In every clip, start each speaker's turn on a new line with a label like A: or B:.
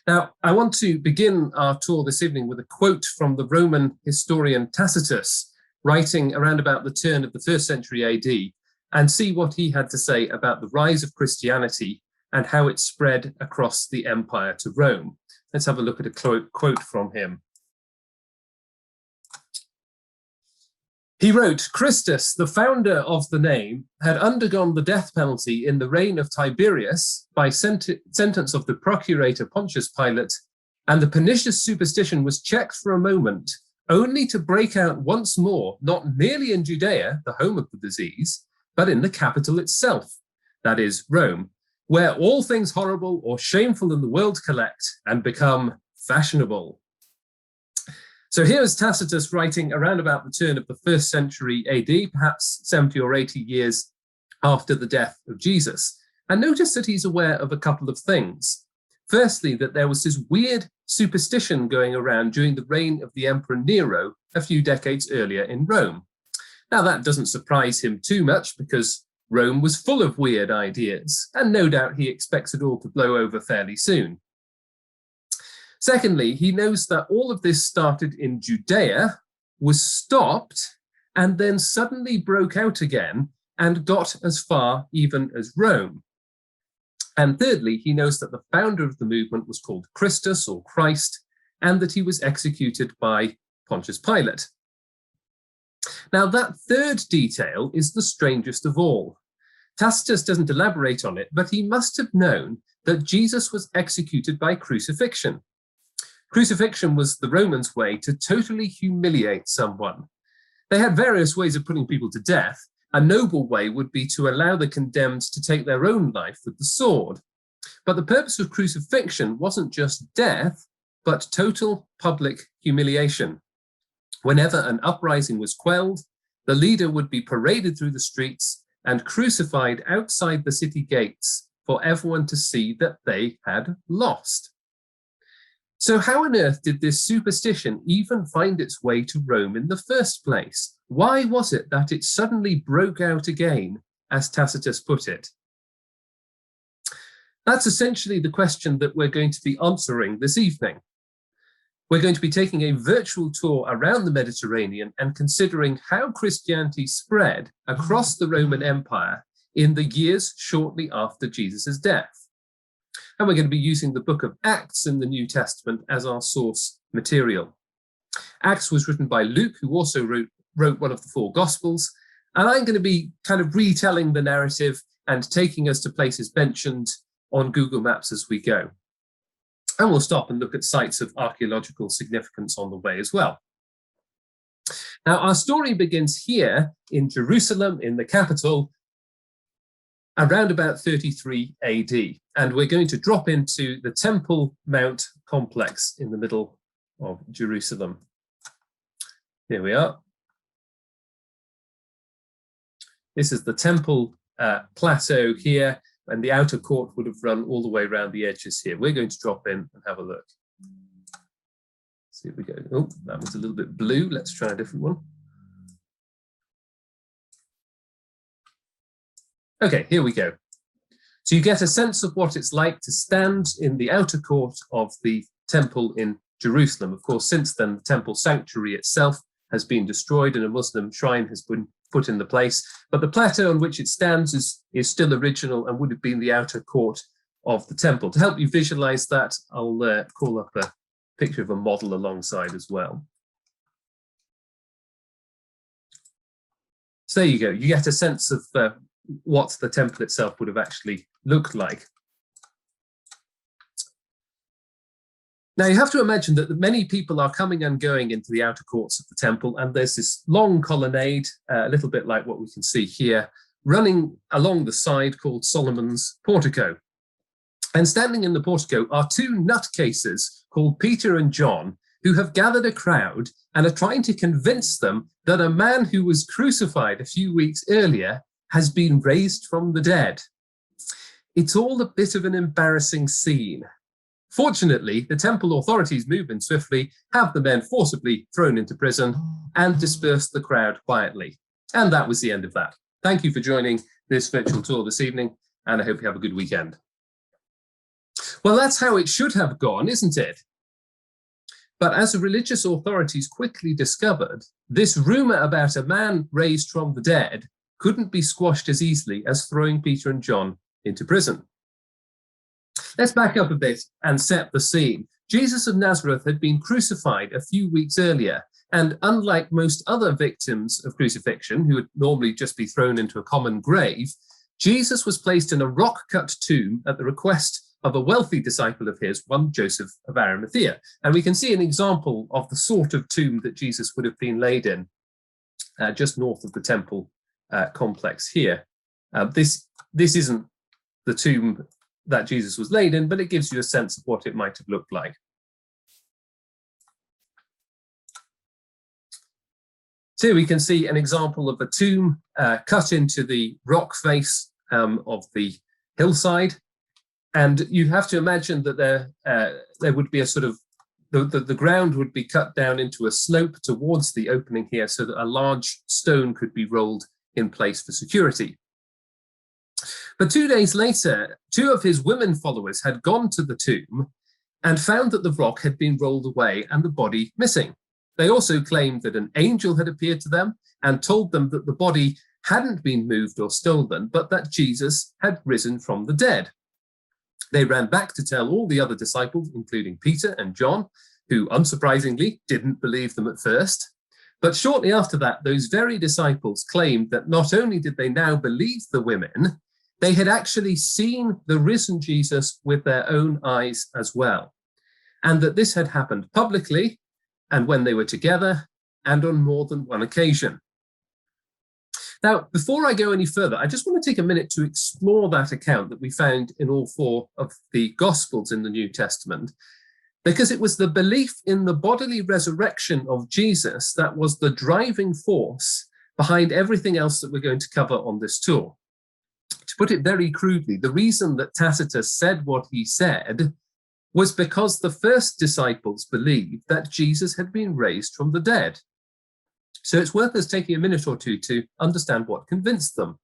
A: Now, I want to begin our tour this evening with a quote from the Roman historian Tacitus, writing around about the turn of the 1st century AD, and see what he had to say about the rise of Christianity and how it spread across the empire to Rome. Let's have a look at a quote from him. He wrote, "Christus, the founder of the name, had undergone the death penalty in the reign of Tiberius by sentence of the procurator Pontius Pilate, and the pernicious superstition was checked for a moment, only to break out once more, not merely in Judea, the home of the disease, but in the capital itself, that is, Rome, where all things horrible or shameful in the world collect and become fashionable." So here's Tacitus writing around about the turn of the 1st century AD, perhaps 70 or 80 years after the death of Jesus. And notice that he's aware of a couple of things. Firstly, that there was this weird superstition going around during the reign of the Emperor Nero a few decades earlier in Rome. Now, that doesn't surprise him too much because Rome was full of weird ideas, and no doubt he expects it all to blow over fairly soon. Secondly, he knows that all of this started in Judea, was stopped, and then suddenly broke out again and got as far even as Rome. And thirdly, he knows that the founder of the movement was called Christus or Christ, and that he was executed by Pontius Pilate. Now, that third detail is the strangest of all. Tacitus doesn't elaborate on it, but he must have known that Jesus was executed by crucifixion. Crucifixion was the Romans' way to totally humiliate someone. They had various ways of putting people to death. A noble way would be to allow the condemned to take their own life with the sword. But the purpose of crucifixion wasn't just death, but total public humiliation. Whenever an uprising was quelled, the leader would be paraded through the streets and crucified outside the city gates for everyone to see that they had lost. So how on earth did this superstition even find its way to Rome in the first place? Why was it that it suddenly broke out again, as Tacitus put it? That's essentially the question that we're going to be answering this evening. We're going to be taking a virtual tour around the Mediterranean and considering how Christianity spread across the Roman Empire in the years shortly after Jesus' death. And we're going to be using the book of Acts in the New Testament as our source material. Acts was written by Luke, who also wrote one of the 4 Gospels. And I'm going to be kind of retelling the narrative and taking us to places mentioned on Google Maps as we go. And we'll stop and look at sites of archaeological significance on the way as well. Now, our story begins here in Jerusalem, in the capital, around about 33 AD. And we're going to drop into the Temple Mount complex in the middle of Jerusalem. Here we are. This is the Temple plateau here, and the outer court would have run all the way around the edges here. We're going to drop in and have a look. See if we go. Oh, that was a little bit blue. Let's try a different one. Okay, here we go. So you get a sense of what it's like to stand in the outer court of the temple in Jerusalem. Of course, since then, the temple sanctuary itself has been destroyed and a Muslim shrine has been put in the place. But the plateau on which it stands is still original and would have been the outer court of the temple. To help you visualize that, I'll call up a picture of a model alongside as well. So there you go. You get a sense of what the temple itself would have actually looked like. Now, you have to imagine that many people are coming and going into the outer courts of the temple, and there's this long colonnade, a little bit like what we can see here, running along the side called Solomon's portico. And standing in the portico are 2 nutcases called Peter and John, who have gathered a crowd and are trying to convince them that a man who was crucified a few weeks earlier has been raised from the dead. It's all a bit of an embarrassing scene. Fortunately, the temple authorities move in swiftly, have the men forcibly thrown into prison, and disperse the crowd quietly. And that was the end of that. Thank you for joining this virtual tour this evening, and I hope you have a good weekend. Well, that's how it should have gone, isn't it? But as the religious authorities quickly discovered, this rumor about a man raised from the dead couldn't be squashed as easily as throwing Peter and John into prison. Let's back up a bit and set the scene. Jesus of Nazareth had been crucified a few weeks earlier, and unlike most other victims of crucifixion, who would normally just be thrown into a common grave, Jesus was placed in a rock-cut tomb at the request of a wealthy disciple of his, one Joseph of Arimathea. And we can see an example of the sort of tomb that Jesus would have been laid in, just north of the temple complex here. This isn't the tomb that Jesus was laid in, but it gives you a sense of what it might have looked like. So here we can see an example of a tomb cut into the rock face of the hillside. And you have to imagine that there would be a sort of, the ground would be cut down into a slope towards the opening here so that a large stone could be rolled in place for security. But 2 days later, 2 of his women followers had gone to the tomb and found that the rock had been rolled away and the body missing. They also claimed that an angel had appeared to them and told them that the body hadn't been moved or stolen, but that Jesus had risen from the dead. They ran back to tell all the other disciples, including Peter and John, who unsurprisingly didn't believe them at first. But shortly after that, those very disciples claimed that not only did they now believe the women, they had actually seen the risen Jesus with their own eyes as well, and that this had happened publicly and when they were together and on more than one occasion. Now, before I go any further, I just want to take a minute to explore that account that we found in all 4 of the Gospels in the New Testament, because it was the belief in the bodily resurrection of Jesus that was the driving force behind everything else that we're going to cover on this tour. To put it very crudely, the reason that Tacitus said what he said was because the first disciples believed that Jesus had been raised from the dead. So it's worth us taking a minute or two to understand what convinced them.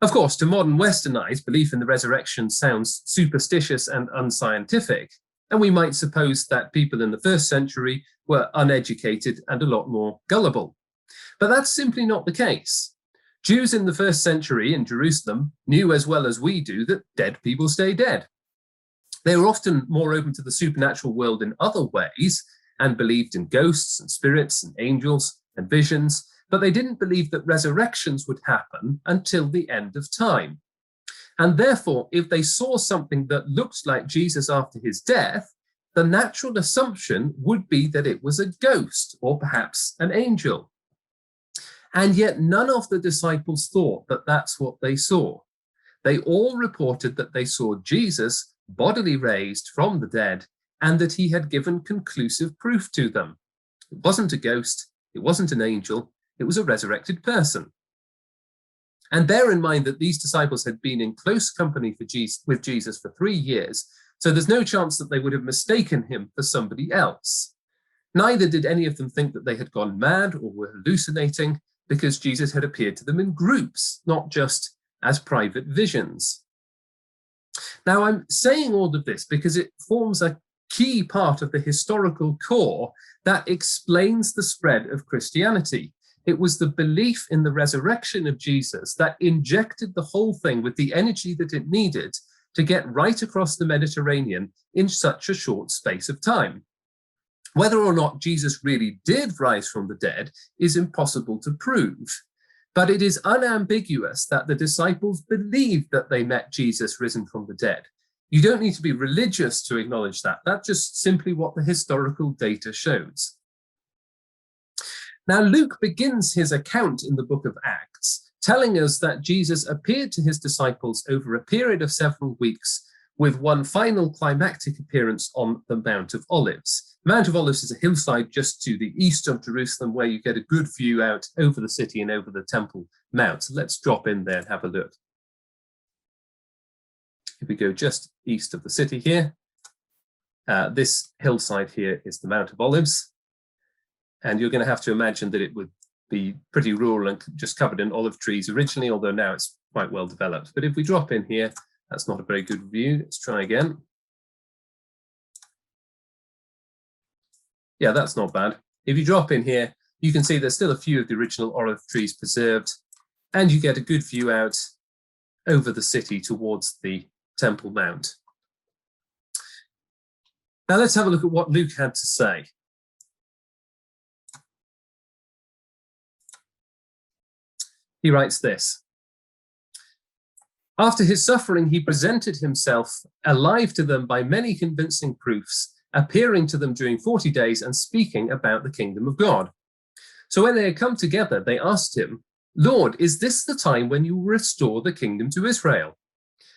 A: Of course, to modern Western eyes, belief in the resurrection sounds superstitious and unscientific, and we might suppose that people in the first century were uneducated and a lot more gullible. But that's simply not the case. Jews in the first century in Jerusalem knew as well as we do that dead people stay dead. They were often more open to the supernatural world in other ways and believed in ghosts and spirits and angels and visions, but they didn't believe that resurrections would happen until the end of time. And therefore, if they saw something that looked like Jesus after his death, the natural assumption would be that it was a ghost or perhaps an angel. And yet none of the disciples thought that that's what they saw. They all reported that they saw Jesus bodily raised from the dead and that he had given conclusive proof to them. It wasn't a ghost, it wasn't an angel, it was a resurrected person. And bear in mind that these disciples had been in close company with Jesus for 3 years, so there's no chance that they would have mistaken him for somebody else. Neither did any of them think that they had gone mad or were hallucinating, because Jesus had appeared to them in groups, not just as private visions. Now, I'm saying all of this because it forms a key part of the historical core that explains the spread of Christianity. It was the belief in the resurrection of Jesus that injected the whole thing with the energy that it needed to get right across the Mediterranean in such a short space of time. Whether or not Jesus really did rise from the dead is impossible to prove, but it is unambiguous that the disciples believed that they met Jesus risen from the dead. You don't need to be religious to acknowledge that. That's just simply what the historical data shows. Now, Luke begins his account in the book of Acts, telling us that Jesus appeared to his disciples over a period of several weeks, with one final climactic appearance on the Mount of Olives. Mount of Olives is a hillside just to the east of Jerusalem where you get a good view out over the city and over the Temple Mount. So let's drop in there and have a look. If we go just east of the city here, this hillside here is the Mount of Olives. And you're going to have to imagine that it would be pretty rural and just covered in olive trees originally, although now it's quite well developed. But if we drop in here, that's not a very good view. Let's try again. Yeah, that's not bad. If you drop in here, you can see there's still a few of the original olive trees preserved, and you get a good view out over the city towards the Temple Mount. Now let's have a look at what Luke had to say. He writes this: "After his suffering, he presented himself alive to them by many convincing proofs, appearing to them during 40 days and speaking about the kingdom of God. So when they had come together, they asked him, 'Lord, is this the time when you will restore the kingdom to Israel?'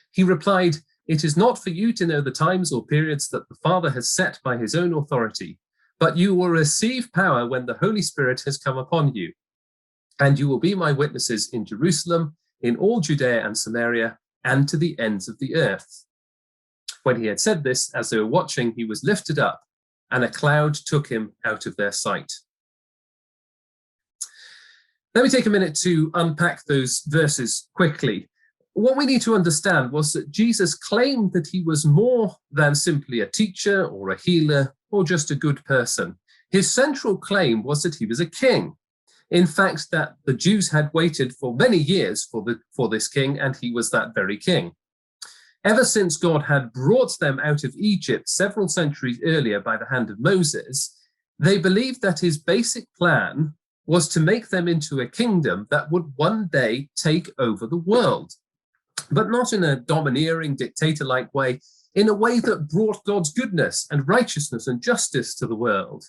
A: He replied, 'It is not for you to know the times or periods that the Father has set by his own authority, but you will receive power when the Holy Spirit has come upon you. And you will be my witnesses in Jerusalem, in all Judea and Samaria, and to the ends of the earth.' When he had said this, as they were watching, he was lifted up, and a cloud took him out of their sight." Let me take a minute to unpack those verses quickly. What we need to understand was that Jesus claimed that he was more than simply a teacher or a healer or just a good person. His central claim was that he was a king. In fact, that the Jews had waited for many years for this king, and he was that very king. Ever since God had brought them out of Egypt several centuries earlier by the hand of Moses, they believed that his basic plan was to make them into a kingdom that would one day take over the world, but not in a domineering, dictator-like way, in a way that brought God's goodness and righteousness and justice to the world.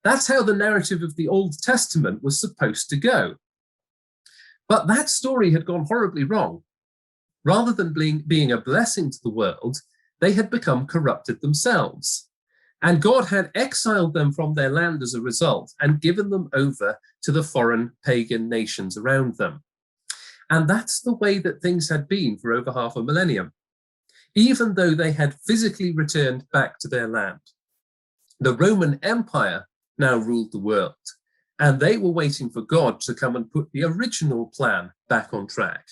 A: That's how the narrative of the Old Testament was supposed to go. But that story had gone horribly wrong. Rather than being a blessing to the world, they had become corrupted themselves. And God had exiled them from their land as a result and given them over to the foreign pagan nations around them. And that's the way that things had been for over half a millennium, even though they had physically returned back to their land. The Roman Empire now ruled the world, and they were waiting for God to come and put the original plan back on track.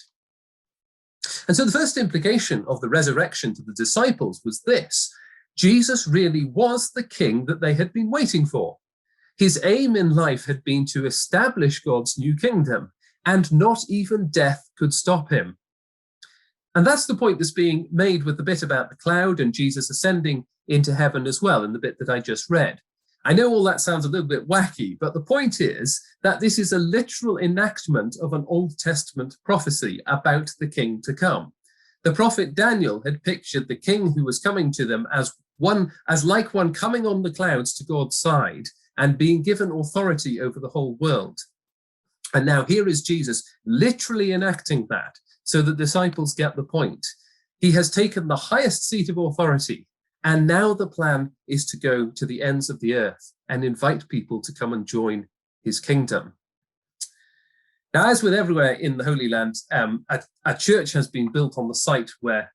A: And so the first implication of the resurrection to the disciples was this: Jesus really was the king that they had been waiting for. His aim in life had been to establish God's new kingdom, and not even death could stop him. And that's the point that's being made with the bit about the cloud and Jesus ascending into heaven as well, in the bit that I just read. I know all that sounds a little bit wacky, but the point is that this is a literal enactment of an Old Testament prophecy about the king to come. The prophet Daniel had pictured the king who was coming to them as like one coming on the clouds to God's side and being given authority over the whole world. And now here is Jesus literally enacting that, so the disciples get the point. He has taken the highest seat of authority, and now the plan is to go to the ends of the earth and invite people to come and join his kingdom. Now, as with everywhere in the Holy Land, a church has been built on the site where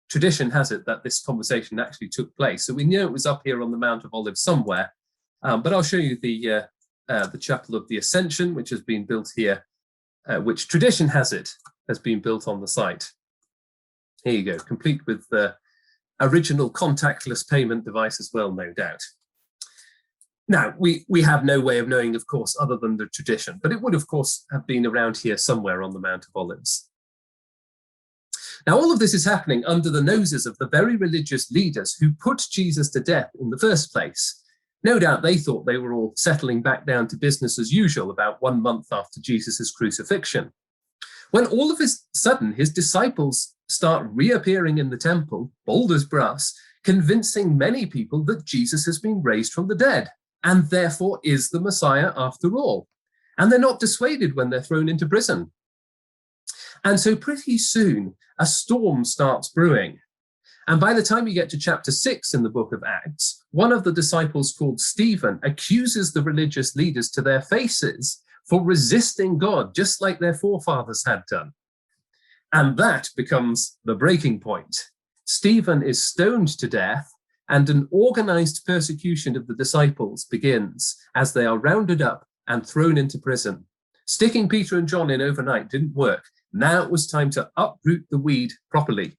A: tradition has it that this conversation actually took place. So we know it was up here on the Mount of Olives somewhere, but I'll show you the Chapel of the Ascension, which has been built here, which tradition has it has been built on the site. Here you go, complete with the original contactless payment device as well, no doubt. Now, we have no way of knowing, of course, other than the tradition, but it would, of course, have been around here somewhere on the Mount of Olives. Now, all of this is happening under the noses of the very religious leaders who put Jesus to death in the first place. No doubt they thought they were all settling back down to business as usual about 1 month after Jesus' crucifixion, when all of a sudden his disciples start reappearing in the temple, bold as brass, convincing many people that Jesus has been raised from the dead and therefore is the Messiah after all. And they're not dissuaded when they're thrown into prison. And so pretty soon a storm starts brewing. And by the time you get to chapter 6 in the book of Acts, one of the disciples called Stephen accuses the religious leaders to their faces for resisting God, just like their forefathers had done. And that becomes the breaking point. Stephen is stoned to death, and an organized persecution of the disciples begins as they are rounded up and thrown into prison. Sticking Peter and John in overnight didn't work. Now it was time to uproot the weed properly.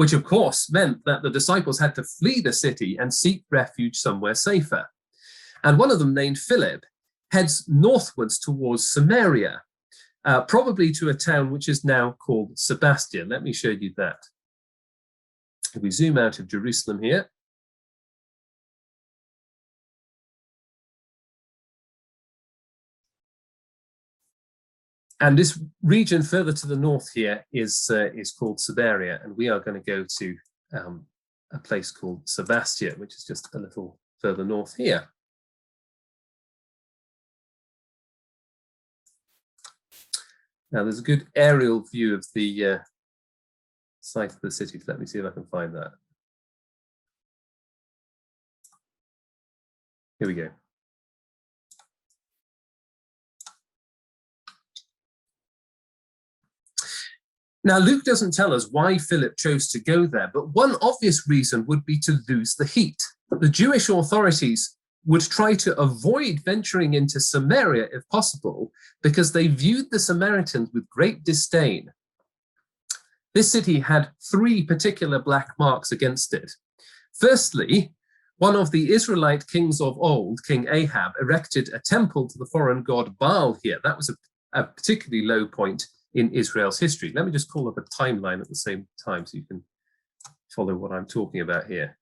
A: which of course meant that the disciples had to flee the city and seek refuge somewhere safer. And one of them, named Philip, heads northwards towards Samaria, probably to a town which is now called Sebastia. Let me show you that. If we zoom out of Jerusalem here, and this region further to the north here is called Samaria, and we are going to go to a place called Sebastia, which is just a little further north here. Now there's a good aerial view of the site of the city. Let me see if I can find that. Here we go. Now, Luke doesn't tell us why Philip chose to go there, but one obvious reason would be to lose the heat. The Jewish authorities would try to avoid venturing into Samaria if possible, because they viewed the Samaritans with great disdain. This city had 3 particular black marks against it. Firstly, one of the Israelite kings of old, King Ahab, erected a temple to the foreign god Baal here. That was a particularly low point in Israel's history. Let me just call up a timeline at the same time so you can follow what I'm talking about here.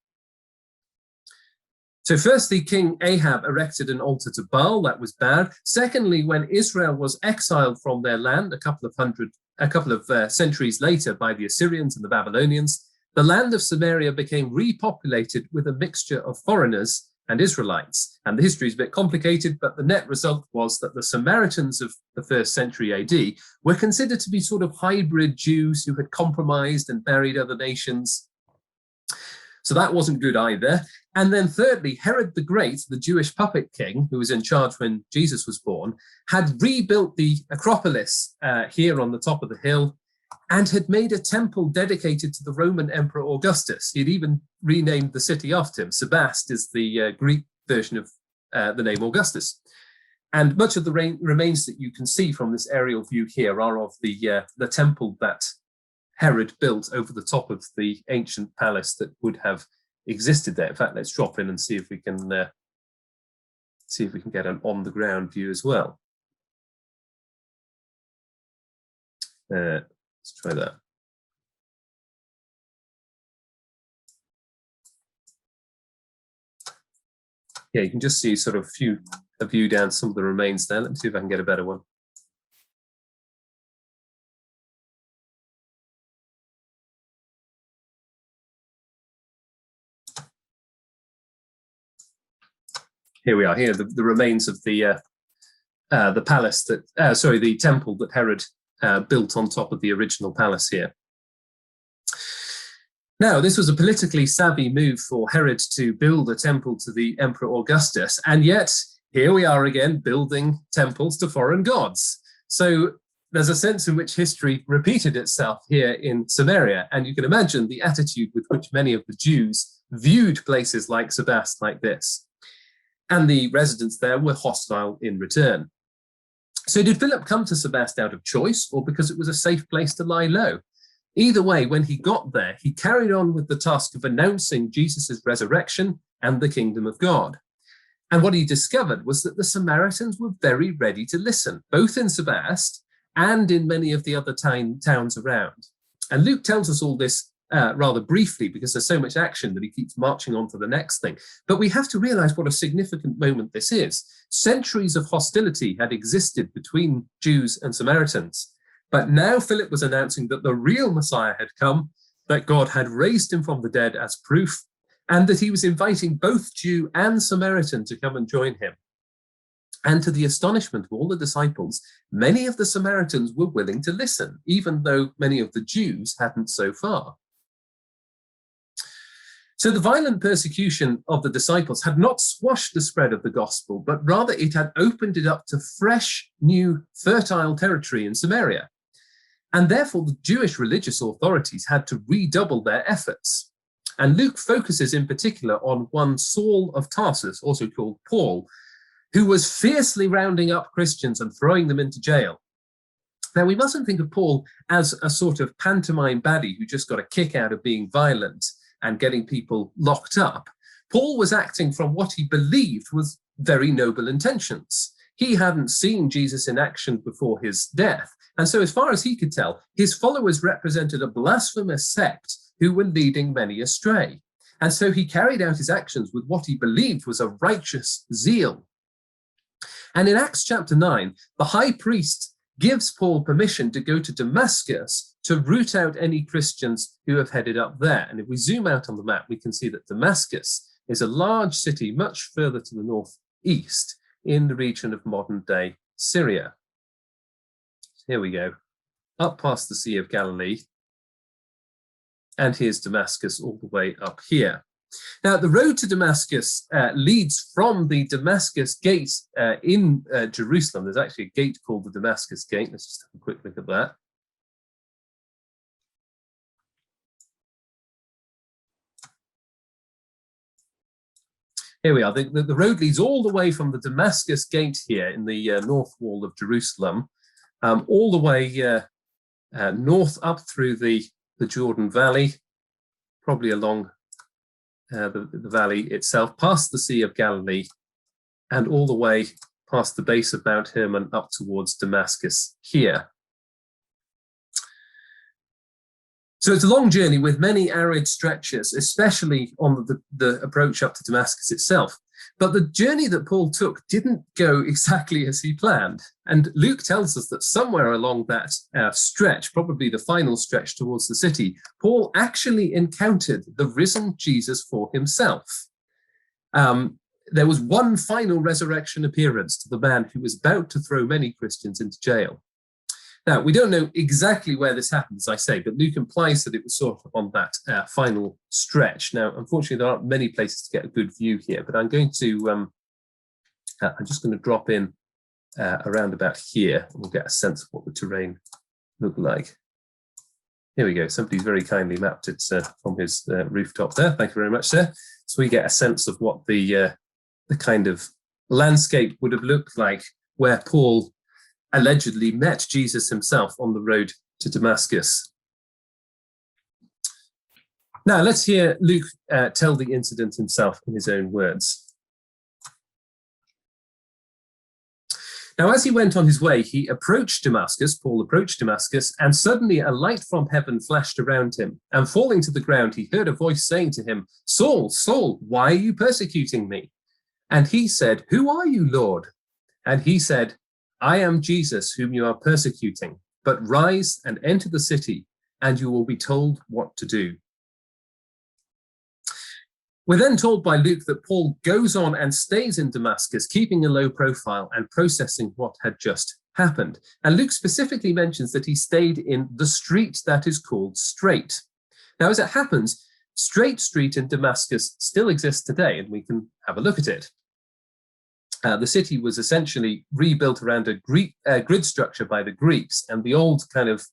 A: So firstly, King Ahab erected an altar to Baal. That was bad. Secondly, when Israel was exiled from their land a couple of centuries later by the Assyrians and the Babylonians, the land of Samaria became repopulated with a mixture of foreigners and Israelites. And the history is a bit complicated, but the net result was that the Samaritans of the 1st century AD were considered to be sort of hybrid Jews who had compromised and buried other nations. So that wasn't good either. And then thirdly, Herod the Great, the Jewish puppet king who was in charge when Jesus was born, had rebuilt the Acropolis here on the top of the hill and had made a temple dedicated to the Roman Emperor Augustus. He'd even renamed the city after him. Sebast is the Greek version of the name Augustus. And much of the remains that you can see from this aerial view here are of the temple that Herod built over the top of the ancient palace that would have existed there. In fact, let's drop in and see if we can get an on-the-ground view as well. Let's try that. Yeah, you can just see sort of a view down some of the remains there. Let me see if I can get a better one. Here we are. Here, the remains of the palace that, the temple that Herod built on top of the original palace here. Now, this was a politically savvy move for Herod to build a temple to the Emperor Augustus, and yet here we are again building temples to foreign gods. So there's a sense in which history repeated itself here in Samaria, and you can imagine the attitude with which many of the Jews viewed places like Sebast like this. And the residents there were hostile in return. So did Philip come to Sebast out of choice or because it was a safe place to lie low? Either way, when he got there, he carried on with the task of announcing Jesus' resurrection and the kingdom of God. And what he discovered was that the Samaritans were very ready to listen, both in Sebast and in many of the other towns around. And Luke tells us all this rather briefly because there's so much action that he keeps marching on to the next thing. But we have to realize what a significant moment this is. Centuries of hostility had existed between Jews and Samaritans. But now Philip was announcing that the real Messiah had come, that God had raised him from the dead as proof, and that he was inviting both Jew and Samaritan to come and join him. And to the astonishment of all the disciples, many of the Samaritans were willing to listen, even though many of the Jews hadn't so far. So the violent persecution of the disciples had not squashed the spread of the gospel, but rather it had opened it up to fresh, new, fertile territory in Samaria. And therefore the Jewish religious authorities had to redouble their efforts. And Luke focuses in particular on one Saul of Tarsus, also called Paul, who was fiercely rounding up Christians and throwing them into jail. Now, we mustn't think of Paul as a sort of pantomime baddie who just got a kick out of being violent and getting people locked up. Paul was acting from what he believed was very noble intentions. He hadn't seen Jesus in action before his death. And so as far as he could tell, his followers represented a blasphemous sect who were leading many astray. And so he carried out his actions with what he believed was a righteous zeal. And in Acts chapter 9, the high priest gives Paul permission to go to Damascus to root out any Christians who have headed up there. And if we zoom out on the map, we can see that Damascus is a large city much further to the northeast in the region of modern-day Syria. Here we go, up past the Sea of Galilee. And here's Damascus all the way up here. Now, the road to Damascus leads from the Damascus Gate in Jerusalem. There's actually a gate called the Damascus Gate. Let's just have a quick look at that. Here we are. The road leads all the way from the Damascus Gate here in the north wall of Jerusalem, all the way north up through the Jordan Valley, probably along the valley itself, past the Sea of Galilee, and all the way past the base of Mount Hermon up towards Damascus here. So it's a long journey with many arid stretches, especially on the approach up to Damascus itself. But the journey that Paul took didn't go exactly as he planned. And Luke tells us that somewhere along that stretch, probably the final stretch towards the city, Paul actually encountered the risen Jesus for himself. There was one final resurrection appearance to the man who was about to throw many Christians into jail. Now, we don't know exactly where this happened, as I say, but Luke implies that it was sort of on that final stretch. Now, unfortunately, there aren't many places to get a good view here, but I'm going to, I'm just going to drop in around about here, and we'll get a sense of what the terrain looked like. Here we go. Somebody's very kindly mapped it from his rooftop there. Thank you very much, sir. So we get a sense of what the kind of landscape would have looked like where Paul allegedly met Jesus himself on the road to Damascus. Now, let's hear Luke tell the incident himself in his own words. Now, as he went on his way, he approached Damascus, Paul approached Damascus, and suddenly a light from heaven flashed around him. And falling to the ground, he heard a voice saying to him, "Saul, Saul, why are you persecuting me?" And he said, "Who are you, Lord?" And he said, "I am Jesus, whom you are persecuting. But rise and enter the city, and you will be told what to do." We're then told by Luke that Paul goes on and stays in Damascus, keeping a low profile and processing what had just happened. And Luke specifically mentions that he stayed in the street that is called Straight. Now, as it happens, Straight Street in Damascus still exists today, and we can have a look at it. The city was essentially rebuilt around a grid structure by the Greeks, and the old kind of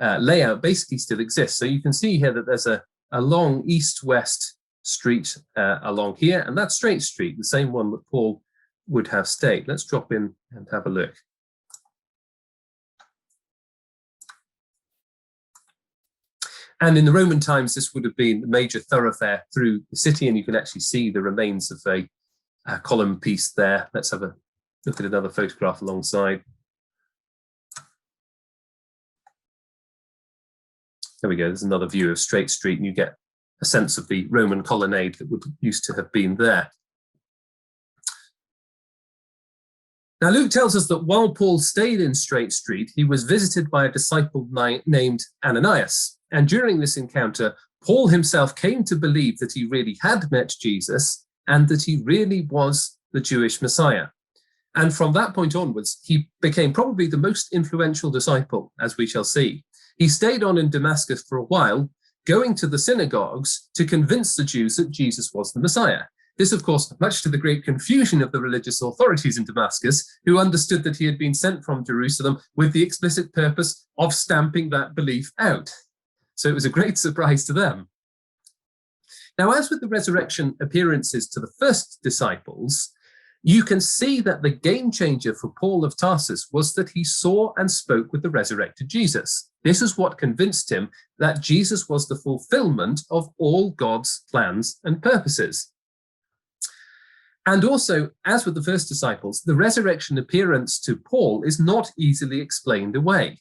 A: layout basically still exists. So you can see here that there's a long east-west street along here, and that's Straight Street, the same one that Paul would have stayed. Let's drop in and have a look. And in the Roman times, this would have been the major thoroughfare through the city, and you can actually see the remains of a column piece there. Let's have a look at another photograph alongside. There we go. There's another view of Straight Street, and you get a sense of the Roman colonnade that would used to have been there. Now, Luke tells us that while Paul stayed in Straight Street, he was visited by a disciple named Ananias. And during this encounter, Paul himself came to believe that he really had met Jesus and that he really was the Jewish Messiah. And from that point onwards, he became probably the most influential disciple, as we shall see. He stayed on in Damascus for a while, going to the synagogues to convince the Jews that Jesus was the Messiah. This, of course, much to the great confusion of the religious authorities in Damascus, who understood that he had been sent from Jerusalem with the explicit purpose of stamping that belief out. So it was a great surprise to them. Now, as with the resurrection appearances to the first disciples, You can see that the game changer for Paul of Tarsus was that he saw and spoke with the resurrected Jesus. This is what convinced him that Jesus was the fulfillment of all God's plans and purposes. And also, as with the first disciples, the resurrection appearance to Paul is not easily explained away.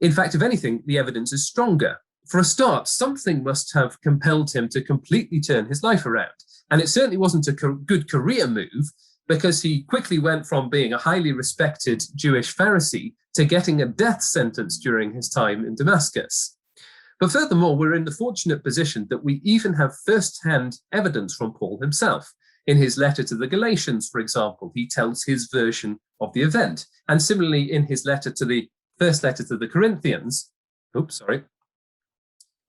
A: In fact, if anything, the evidence is stronger. For a start, something must have compelled him to completely turn his life around. And it certainly wasn't a good career move, because he quickly went from being a highly respected Jewish Pharisee to getting a death sentence during his time in Damascus. But furthermore, we're in the fortunate position that we even have first-hand evidence from Paul himself. In his letter to the Galatians, for example, he tells his version of the event. And similarly, in his first letter to the Corinthians,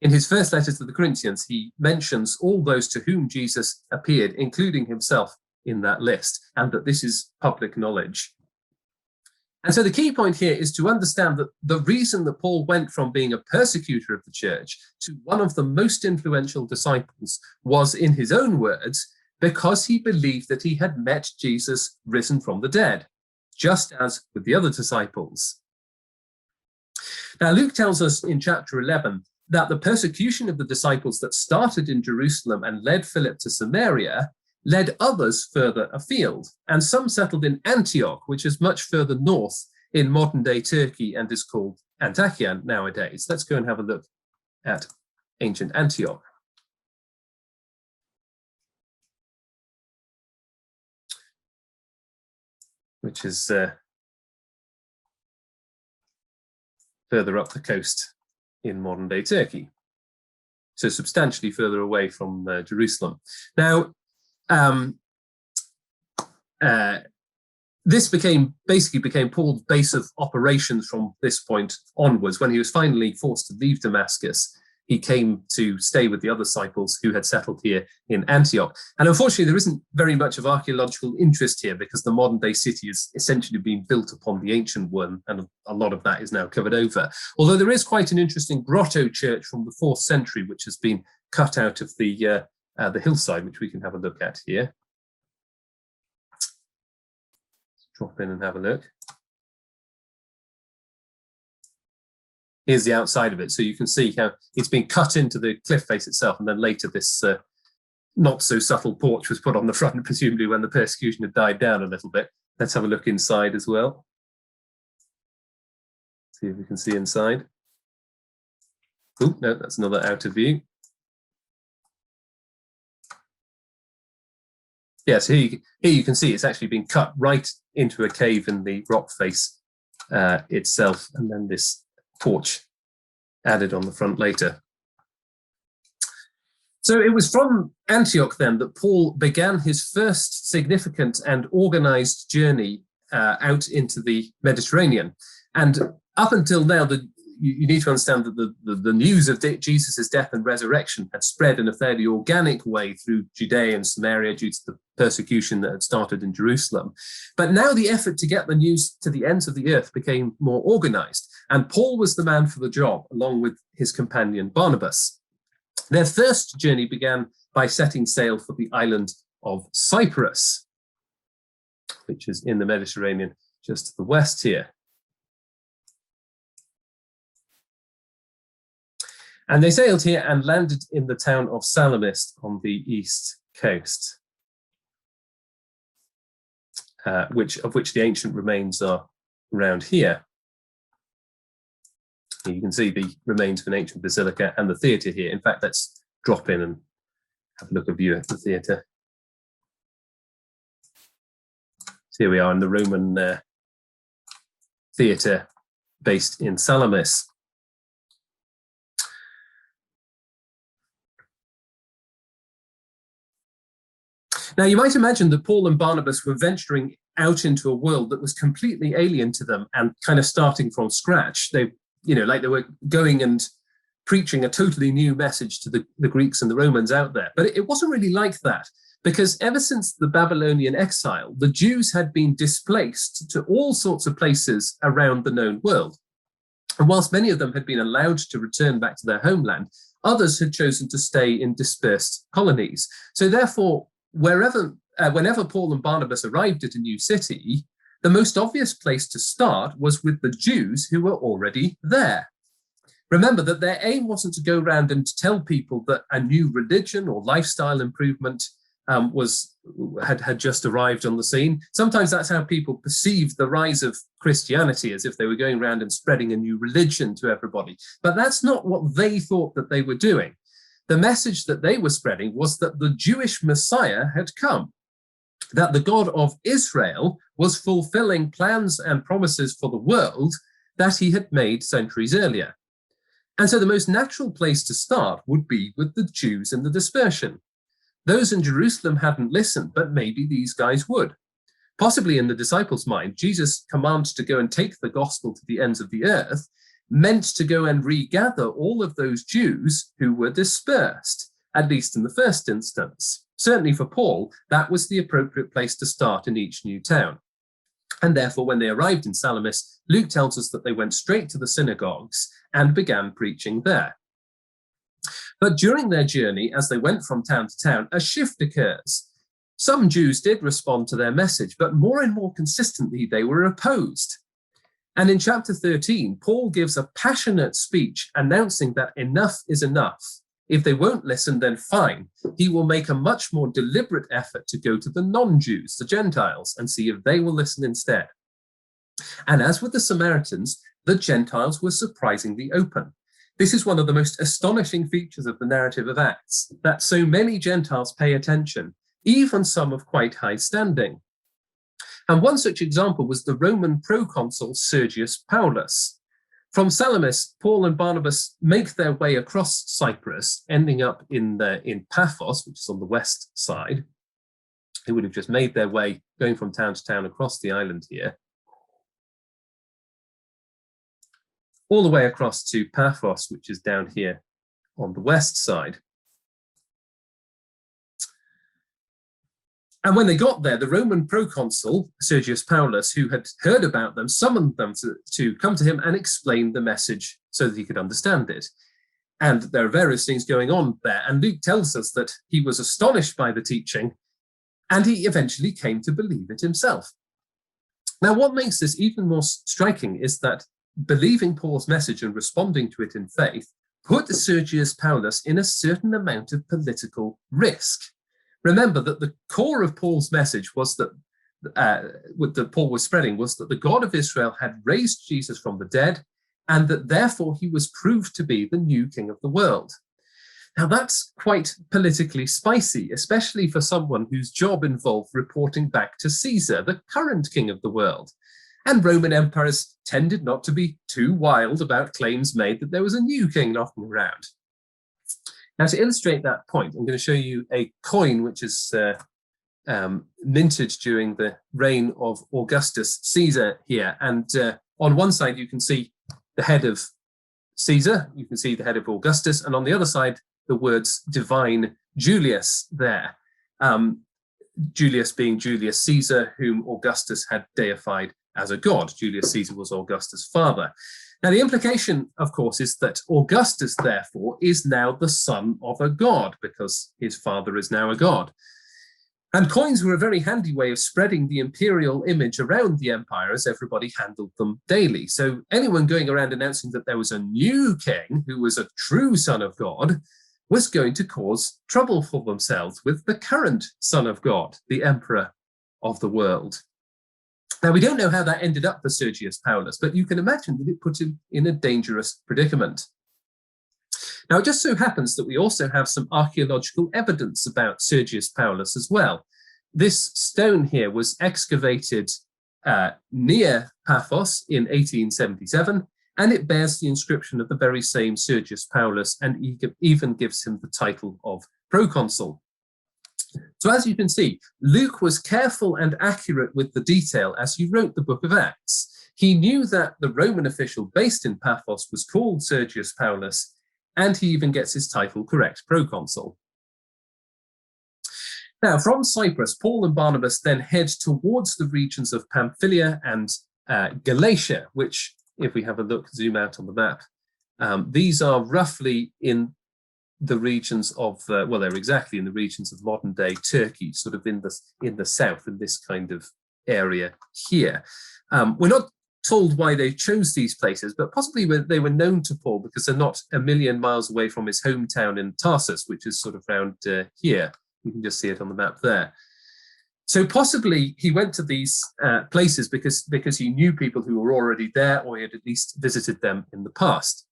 A: in his first letter to the Corinthians, he mentions all those to whom Jesus appeared, including himself, in that list, and that this is public knowledge. And so the key point here is to understand that the reason that Paul went from being a persecutor of the church to one of the most influential disciples was, in his own words, because he believed that he had met Jesus risen from the dead, just as with the other disciples. Now, Luke tells us in chapter 11 that the persecution of the disciples that started in Jerusalem and led Philip to Samaria led others further afield, and some settled in Antioch, which is much further north in modern-day Turkey and is called Antakya nowadays. Let's go and have a look at ancient Antioch. Which is further up the coast in modern-day Turkey, so substantially further away from Jerusalem. Now, this basically became Paul's base of operations from this point onwards. When he was finally forced to leave Damascus, he came to stay with the other disciples who had settled here in Antioch. And unfortunately, there isn't very much of archaeological interest here because the modern day city is essentially being built upon the ancient one, and a lot of that is now covered over. Although there is quite an interesting grotto church from the 4th century, which has been cut out of the hillside, which we can have a look at here. Let's drop in and have a look. Here's the outside of it. So you can see how it's been cut into the cliff face itself. And then later this not so subtle porch was put on the front, presumably when the persecution had died down a little bit. Let's have a look inside as well. See if we can see inside. Oh, no, that's another outer view. Yes, here you can see it's actually been cut right into a cave in the rock face itself. And then this porch added on the front later. So it was from Antioch then that Paul began his first significant and organized journey out into the Mediterranean. And up until now, you need to understand that the news of Jesus' death and resurrection had spread in a fairly organic way through Judea and Samaria due to the persecution that had started in Jerusalem. But now the effort to get the news to the ends of the earth became more organized, and Paul was the man for the job, along with his companion Barnabas. Their first journey began by setting sail for the island of Cyprus, which is in the Mediterranean just to the west here. And they sailed here and landed in the town of Salamis on the east coast, of which the ancient remains are around here. You can see the remains of an ancient basilica and the theatre here. In fact, let's drop in and have a look at a view at the theatre. So here we are in the Roman theatre based in Salamis. Now, you might imagine that Paul and Barnabas were venturing out into a world that was completely alien to them and kind of starting from scratch. They were going and preaching a totally new message to the Greeks and the Romans out there. But it wasn't really like that, because ever since the Babylonian exile, the Jews had been displaced to all sorts of places around the known world. And whilst many of them had been allowed to return back to their homeland, others had chosen to stay in dispersed colonies. So therefore, wherever whenever Paul and Barnabas arrived at a new city, the most obvious place to start was with the Jews who were already there. Remember that their aim wasn't to go around and to tell people that a new religion or lifestyle improvement had just arrived on the scene. Sometimes that's how people perceive the rise of Christianity, as if they were going around and spreading a new religion to everybody. But that's not what they thought that they were doing. The message that they were spreading was that the Jewish Messiah had come, that the God of Israel was fulfilling plans and promises for the world that he had made centuries earlier. And so the most natural place to start would be with the Jews in the dispersion. Those in Jerusalem hadn't listened, but maybe these guys would. Possibly in the disciples' mind, Jesus' command to go and take the gospel to the ends of the earth meant to go and regather all of those Jews who were dispersed, at least in the first instance. Certainly for Paul, that was the appropriate place to start in each new town. And therefore, when they arrived in Salamis, Luke tells us that they went straight to the synagogues and began preaching there. But during their journey, as they went from town to town, a shift occurs. Some Jews did respond to their message, but more and more consistently, they were opposed. And in chapter 13, Paul gives a passionate speech announcing that enough is enough. If they won't listen, then fine. He will make a much more deliberate effort to go to the non-Jews, the Gentiles, and see if they will listen instead. And as with the Samaritans, the Gentiles were surprisingly open. This is one of the most astonishing features of the narrative of Acts, that so many Gentiles pay attention, even some of quite high standing. And one such example was the Roman proconsul Sergius Paulus. From Salamis, Paul and Barnabas make their way across Cyprus, ending up in Paphos, which is on the west side. They would have just made their way, going from town to town across the island here, all the way across to Paphos, which is down here on the west side. And when they got there, the Roman proconsul, Sergius Paulus, who had heard about them, summoned them to come to him and explain the message so that he could understand it. And there are various things going on there. And Luke tells us that he was astonished by the teaching, and he eventually came to believe it himself. Now, what makes this even more striking is that believing Paul's message and responding to it in faith put Sergius Paulus in a certain amount of political risk. Remember that the core of Paul's message was that what Paul was spreading was that the God of Israel had raised Jesus from the dead, and that therefore he was proved to be the new king of the world. Now that's quite politically spicy, especially for someone whose job involved reporting back to Caesar, the current king of the world. And Roman empires tended not to be too wild about claims made that there was a new king knocking around. Now, to illustrate that point, I'm going to show you a coin which is minted during the reign of Augustus Caesar here. And on one side, you can see the head of Caesar, you can see the head of Augustus, and on the other side, the words divine Julius there. Julius being Julius Caesar, whom Augustus had deified as a god. Julius Caesar was Augustus' father. Now, the implication, of course, is that Augustus, therefore, is now the son of a god, because his father is now a god. And coins were a very handy way of spreading the imperial image around the empire, as everybody handled them daily. So anyone going around announcing that there was a new king who was a true son of God was going to cause trouble for themselves with the current son of God, the emperor of the world. Now, we don't know how that ended up for Sergius Paulus, but you can imagine that it put him in a dangerous predicament. Now, it just so happens that we also have some archaeological evidence about Sergius Paulus as well. This stone here was excavated near Paphos in 1877, and it bears the inscription of the very same Sergius Paulus, and even gives him the title of proconsul. So as you can see, Luke was careful and accurate with the detail as he wrote the book of Acts. He knew that the Roman official based in Paphos was called Sergius Paulus, and he even gets his title correct, proconsul. Now, from Cyprus, Paul and Barnabas then head towards the regions of Pamphylia and Galatia, which, if we have a look, zoom out on the map, these are roughly in the regions of, well, they're exactly in the regions of modern day Turkey, sort of in the south, in this kind of area here. We're not told why they chose these places, but possibly they were known to Paul because they're not a million miles away from his hometown in Tarsus, which is sort of around here. You can just see it on the map there. So possibly he went to these places because he knew people who were already there, or he had at least visited them in the past.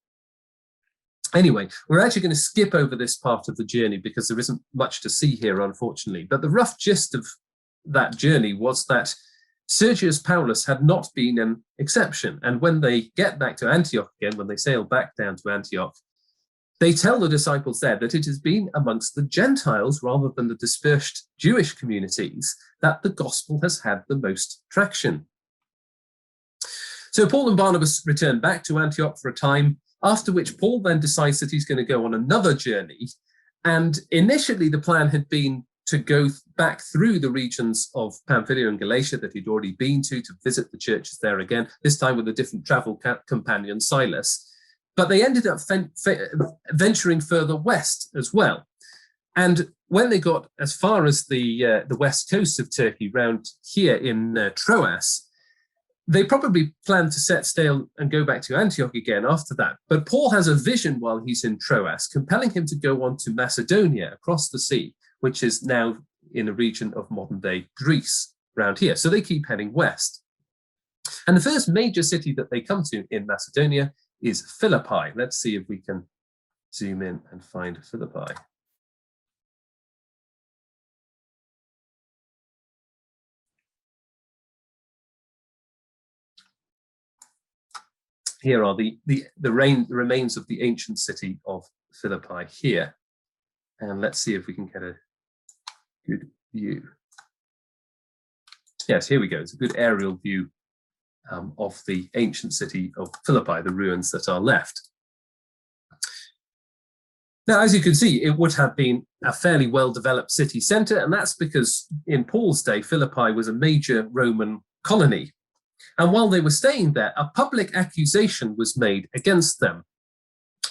A: Anyway, we're actually going to skip over this part of the journey because there isn't much to see here, unfortunately. But the rough gist of that journey was that Sergius Paulus had not been an exception. And when they get back to Antioch again, when they sail back down to Antioch, they tell the disciples there that it has been amongst the Gentiles rather than the dispersed Jewish communities that the gospel has had the most traction. So Paul and Barnabas return back to Antioch for a time, after which Paul then decides that he's going to go on another journey. And initially the plan had been to go back through the regions of Pamphylia and Galatia that he'd already been to visit the churches there again, this time with a different travel companion, Silas. But they ended up venturing further west as well. And when they got as far as the west coast of Turkey, round here in Troas, they probably planned to set sail and go back to Antioch again after that. But Paul has a vision while he's in Troas, compelling him to go on to Macedonia across the sea, which is now in a region of modern-day Greece around here. So they keep heading west. And the first major city that they come to in Macedonia is Philippi. Let's see if we can zoom in and find Philippi. Here are the remains of the ancient city of Philippi here. And let's see if we can get a good view. Yes, here we go. It's a good aerial view of the ancient city of Philippi, the ruins that are left. Now, as you can see, it would have been a fairly well-developed city centre, and that's because in Paul's day, Philippi was a major Roman colony. And while they were staying there, a public accusation was made against them.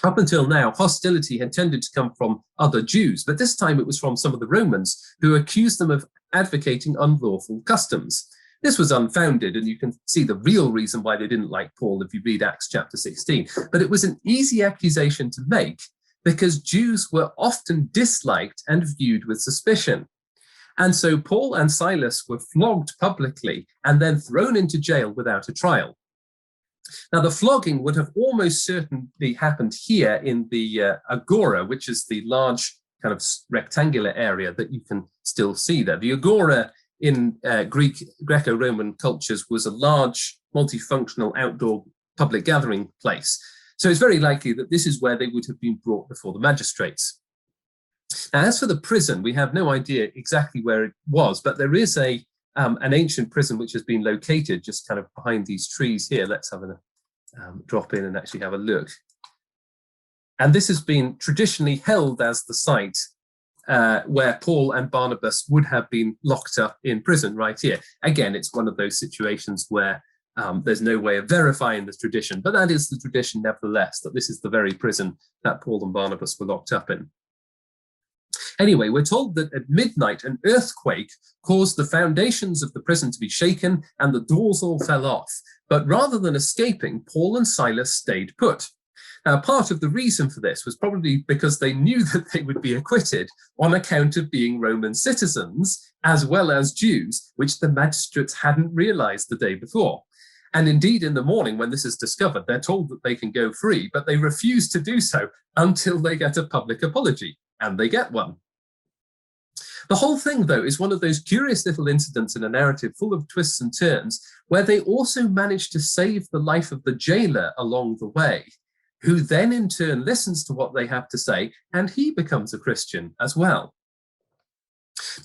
A: Up until now, hostility had tended to come from other Jews, but this time it was from some of the Romans who accused them of advocating unlawful customs. This was unfounded, and you can see the real reason why they didn't like Paul if you read Acts chapter 16. But it was an easy accusation to make because Jews were often disliked and viewed with suspicion. And so Paul and Silas were flogged publicly and then thrown into jail without a trial. Now, the flogging would have almost certainly happened here in the agora, which is the large kind of rectangular area that you can still see there. The agora in Greco-Roman cultures was a large, multifunctional outdoor public gathering place. So it's very likely that this is where they would have been brought before the magistrates. Now, as for the prison, we have no idea exactly where it was, but there is an ancient prison which has been located just kind of behind these trees here. Let's have a drop in and actually have a look. And this has been traditionally held as the site where Paul and Barnabas would have been locked up in prison right here. Again, it's one of those situations where there's no way of verifying this tradition, but that is the tradition nevertheless, that this is the very prison that Paul and Barnabas were locked up in. Anyway, we're told that at midnight, an earthquake caused the foundations of the prison to be shaken and the doors all fell off. But rather than escaping, Paul and Silas stayed put. Now, part of the reason for this was probably because they knew that they would be acquitted on account of being Roman citizens as well as Jews, which the magistrates hadn't realized the day before. And indeed, in the morning, when this is discovered, they're told that they can go free, but they refuse to do so until they get a public apology, and they get one. The whole thing, though, is one of those curious little incidents in a narrative full of twists and turns, where they also manage to save the life of the jailer along the way, who then in turn listens to what they have to say, and he becomes a Christian as well.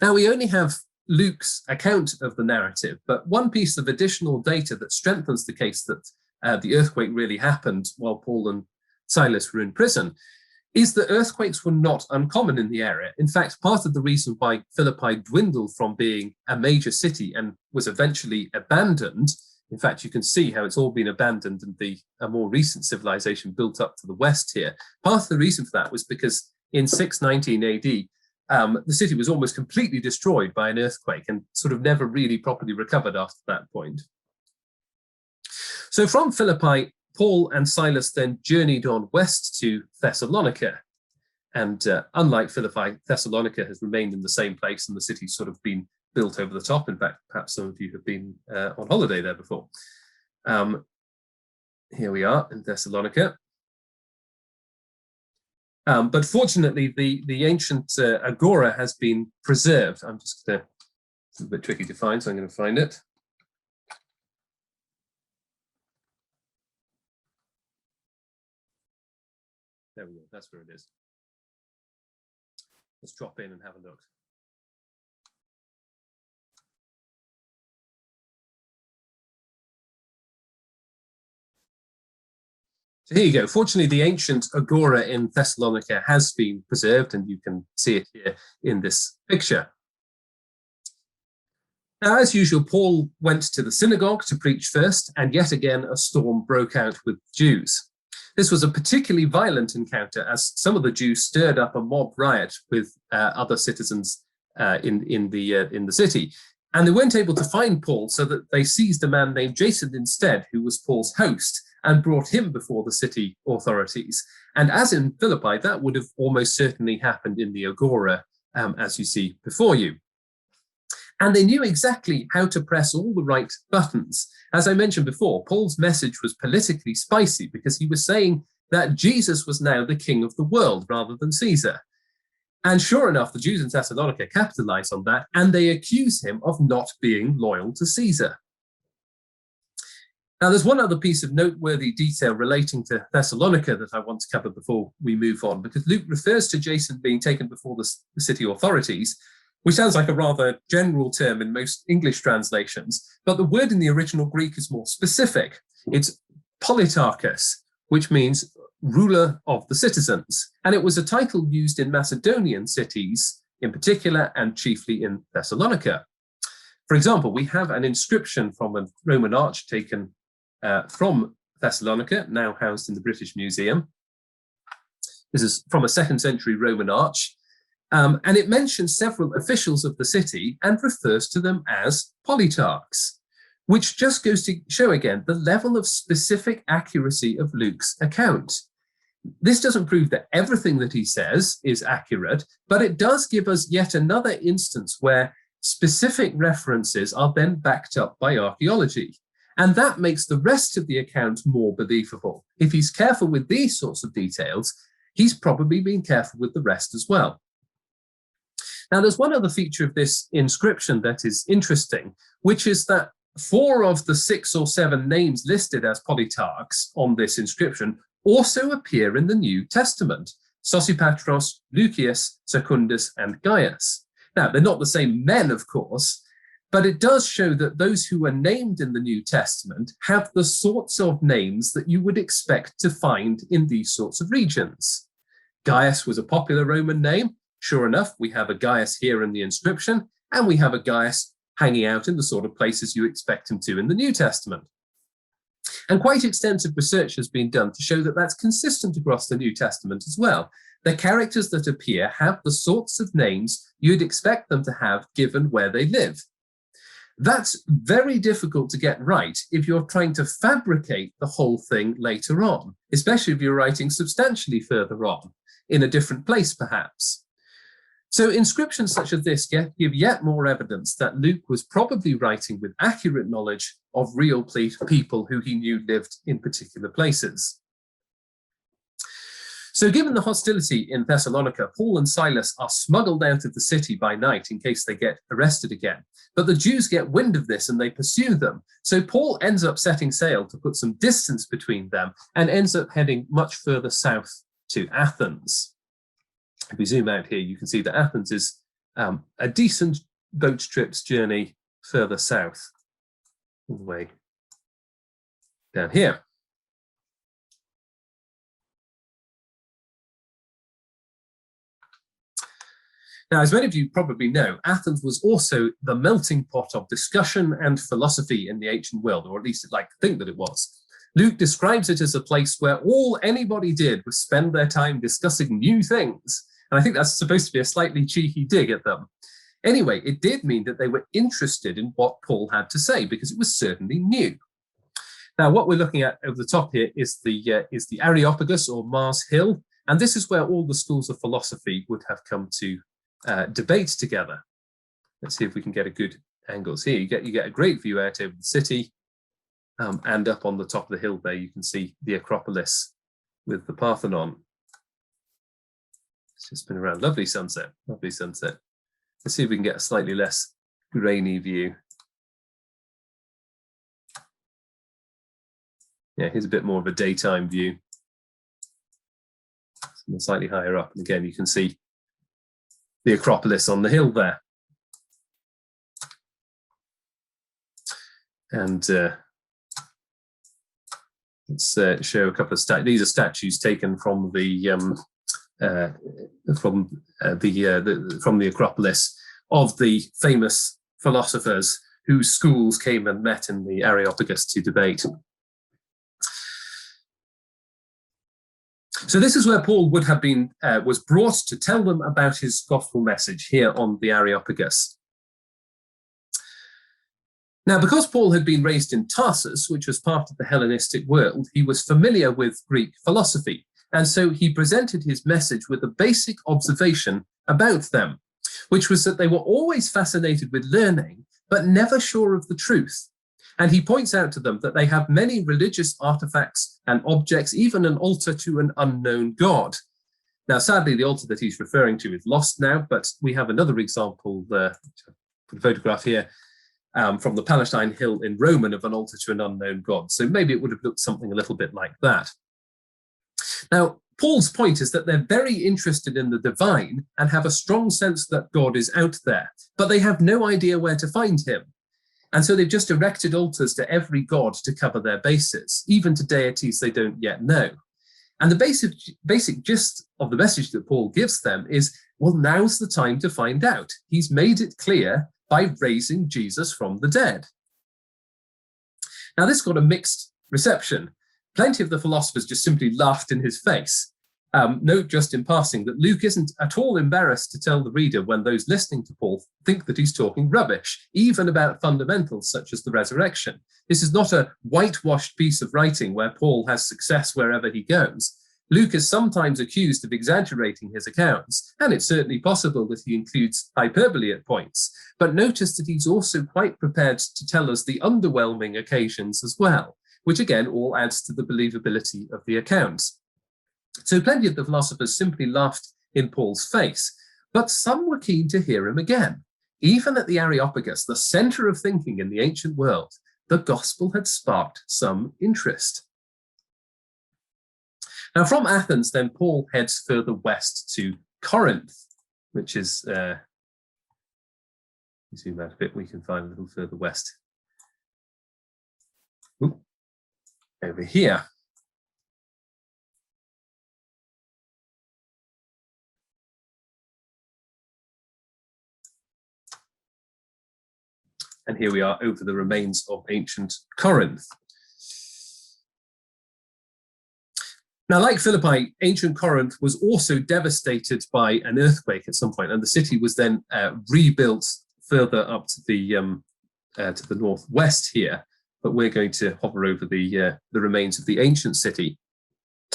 A: Now, we only have Luke's account of the narrative, but one piece of additional data that strengthens the case that the earthquake really happened while Paul and Silas were in prison is that earthquakes were not uncommon in the area. In fact, part of the reason why Philippi dwindled from being a major city and was eventually abandoned, in fact, you can see how it's all been abandoned and a more recent civilization built up to the west here. Part of the reason for that was because in 619 AD, the city was almost completely destroyed by an earthquake and sort of never really properly recovered after that point. So from Philippi, Paul and Silas then journeyed on west to Thessalonica. And unlike Philippi, Thessalonica has remained in the same place, and the city's sort of been built over the top. In fact, perhaps some of you have been on holiday there before. Here we are in Thessalonica. But fortunately, the ancient agora has been preserved. I'm just going to, it's a bit tricky to find, so I'm going to find it. There we go, that's where it is. Let's drop in and have a look. So here you go. Fortunately, the ancient agora in Thessalonica has been preserved, and you can see it here in this picture. Now, as usual, Paul went to the synagogue to preach first, and yet again a storm broke out with Jews. This was a particularly violent encounter, as some of the Jews stirred up a mob riot with other citizens in the city. And they weren't able to find Paul, so that they seized a man named Jason instead, who was Paul's host, and brought him before the city authorities. And as in Philippi, that would have almost certainly happened in the agora, as you see before you. And they knew exactly how to press all the right buttons. As I mentioned before, Paul's message was politically spicy because he was saying that Jesus was now the king of the world rather than Caesar. And sure enough, the Jews in Thessalonica capitalize on that, and they accuse him of not being loyal to Caesar. Now, there's one other piece of noteworthy detail relating to Thessalonica that I want to cover before we move on, because Luke refers to Jason being taken before the city authorities, which sounds like a rather general term in most English translations, but the word in the original Greek is more specific. It's politarchus, which means ruler of the citizens. And it was a title used in Macedonian cities in particular, and chiefly in Thessalonica. For example, we have an inscription from a Roman arch taken from Thessalonica, now housed in the British Museum. This is from a 2nd century Roman arch. And it mentions several officials of the city and refers to them as politarchs, which just goes to show again the level of specific accuracy of Luke's account. This doesn't prove that everything that he says is accurate, but it does give us yet another instance where specific references are then backed up by archaeology. And that makes the rest of the account more believable. If he's careful with these sorts of details, he's probably been careful with the rest as well. Now, there's one other feature of this inscription that is interesting, which is that 4 of the 6 or 7 names listed as politarchs on this inscription also appear in the New Testament: Sosipatros, Lucius, Secundus, and Gaius. Now, they're not the same men, of course, but it does show that those who are named in the New Testament have the sorts of names that you would expect to find in these sorts of regions. Gaius was a popular Roman name. Sure enough, we have a Gaius here in the inscription, and we have a Gaius hanging out in the sort of places you expect him to in the New Testament. And quite extensive research has been done to show that that's consistent across the New Testament as well. The characters that appear have the sorts of names you'd expect them to have given where they live. That's very difficult to get right if you're trying to fabricate the whole thing later on, especially if you're writing substantially further on, in a different place perhaps. So inscriptions such as this give yet more evidence that Luke was probably writing with accurate knowledge of real people who he knew lived in particular places. So given the hostility in Thessalonica, Paul and Silas are smuggled out of the city by night in case they get arrested again. But the Jews get wind of this and they pursue them. So Paul ends up setting sail to put some distance between them and ends up heading much further south to Athens. If we zoom out here, you can see that Athens is a decent boat trip's journey further south, all the way down here. Now, as many of you probably know, Athens was also the melting pot of discussion and philosophy in the ancient world, or at least I'd like to think that it was. Luke describes it as a place where all anybody did was spend their time discussing new things. And I think that's supposed to be a slightly cheeky dig at them. Anyway, it did mean that they were interested in what Paul had to say, because it was certainly new. Now, what we're looking at over the top here is the Areopagus, or Mars Hill, and this is where all the schools of philosophy would have come to debate together. Let's see if we can get a good angles here. You get a great view out over the city, and up on the top of the hill there, you can see the Acropolis with the Parthenon. It's just been around. Lovely sunset, lovely sunset. Let's see if we can get a slightly less grainy view. Yeah, here's a bit more of a daytime view. Slightly higher up, and again, you can see the Acropolis on the hill there. And let's show a couple of statues. These are statues taken from the Acropolis of the famous philosophers whose schools came and met in the Areopagus to debate. So this is where Paul would have been, was brought to tell them about his gospel message here on the Areopagus. Now, because Paul had been raised in Tarsus, which was part of the Hellenistic world, he was familiar with Greek philosophy. And so he presented his message with a basic observation about them, which was that they were always fascinated with learning, but never sure of the truth. And he points out to them that they have many religious artifacts and objects, even an altar to an unknown God. Now, sadly, the altar that he's referring to is lost now, but we have another example there, put a photograph here, from the Palatine Hill in Roman of an altar to an unknown God. So maybe it would have looked something a little bit like that. Now, Paul's point is that they're very interested in the divine and have a strong sense that God is out there, but they have no idea where to find him. And so they've just erected altars to every god to cover their bases, even to deities they don't yet know. And the basic gist of the message that Paul gives them is, well, now's the time to find out. He's made it clear by raising Jesus from the dead. Now, this got a mixed reception. Plenty of the philosophers just simply laughed in his face. Note just in passing that Luke isn't at all embarrassed to tell the reader when those listening to Paul think that he's talking rubbish, even about fundamentals such as the resurrection. This is not a whitewashed piece of writing where Paul has success wherever he goes. Luke is sometimes accused of exaggerating his accounts, and it's certainly possible that he includes hyperbole at points, but notice that he's also quite prepared to tell us the underwhelming occasions as well, which again all adds to the believability of the accounts. So plenty of the philosophers simply laughed in Paul's face, but some were keen to hear him again. Even at the Areopagus, the center of thinking in the ancient world, the gospel had sparked some interest. Now, from Athens, then, Paul heads further west to Corinth, which is, zoom out a bit, we can find a little further west. Ooh, over here. And here we are over the remains of ancient Corinth. Now, like Philippi, ancient Corinth was also devastated by an earthquake at some point, and the city was then rebuilt further up to the northwest here. But we're going to hover over the remains of the ancient city.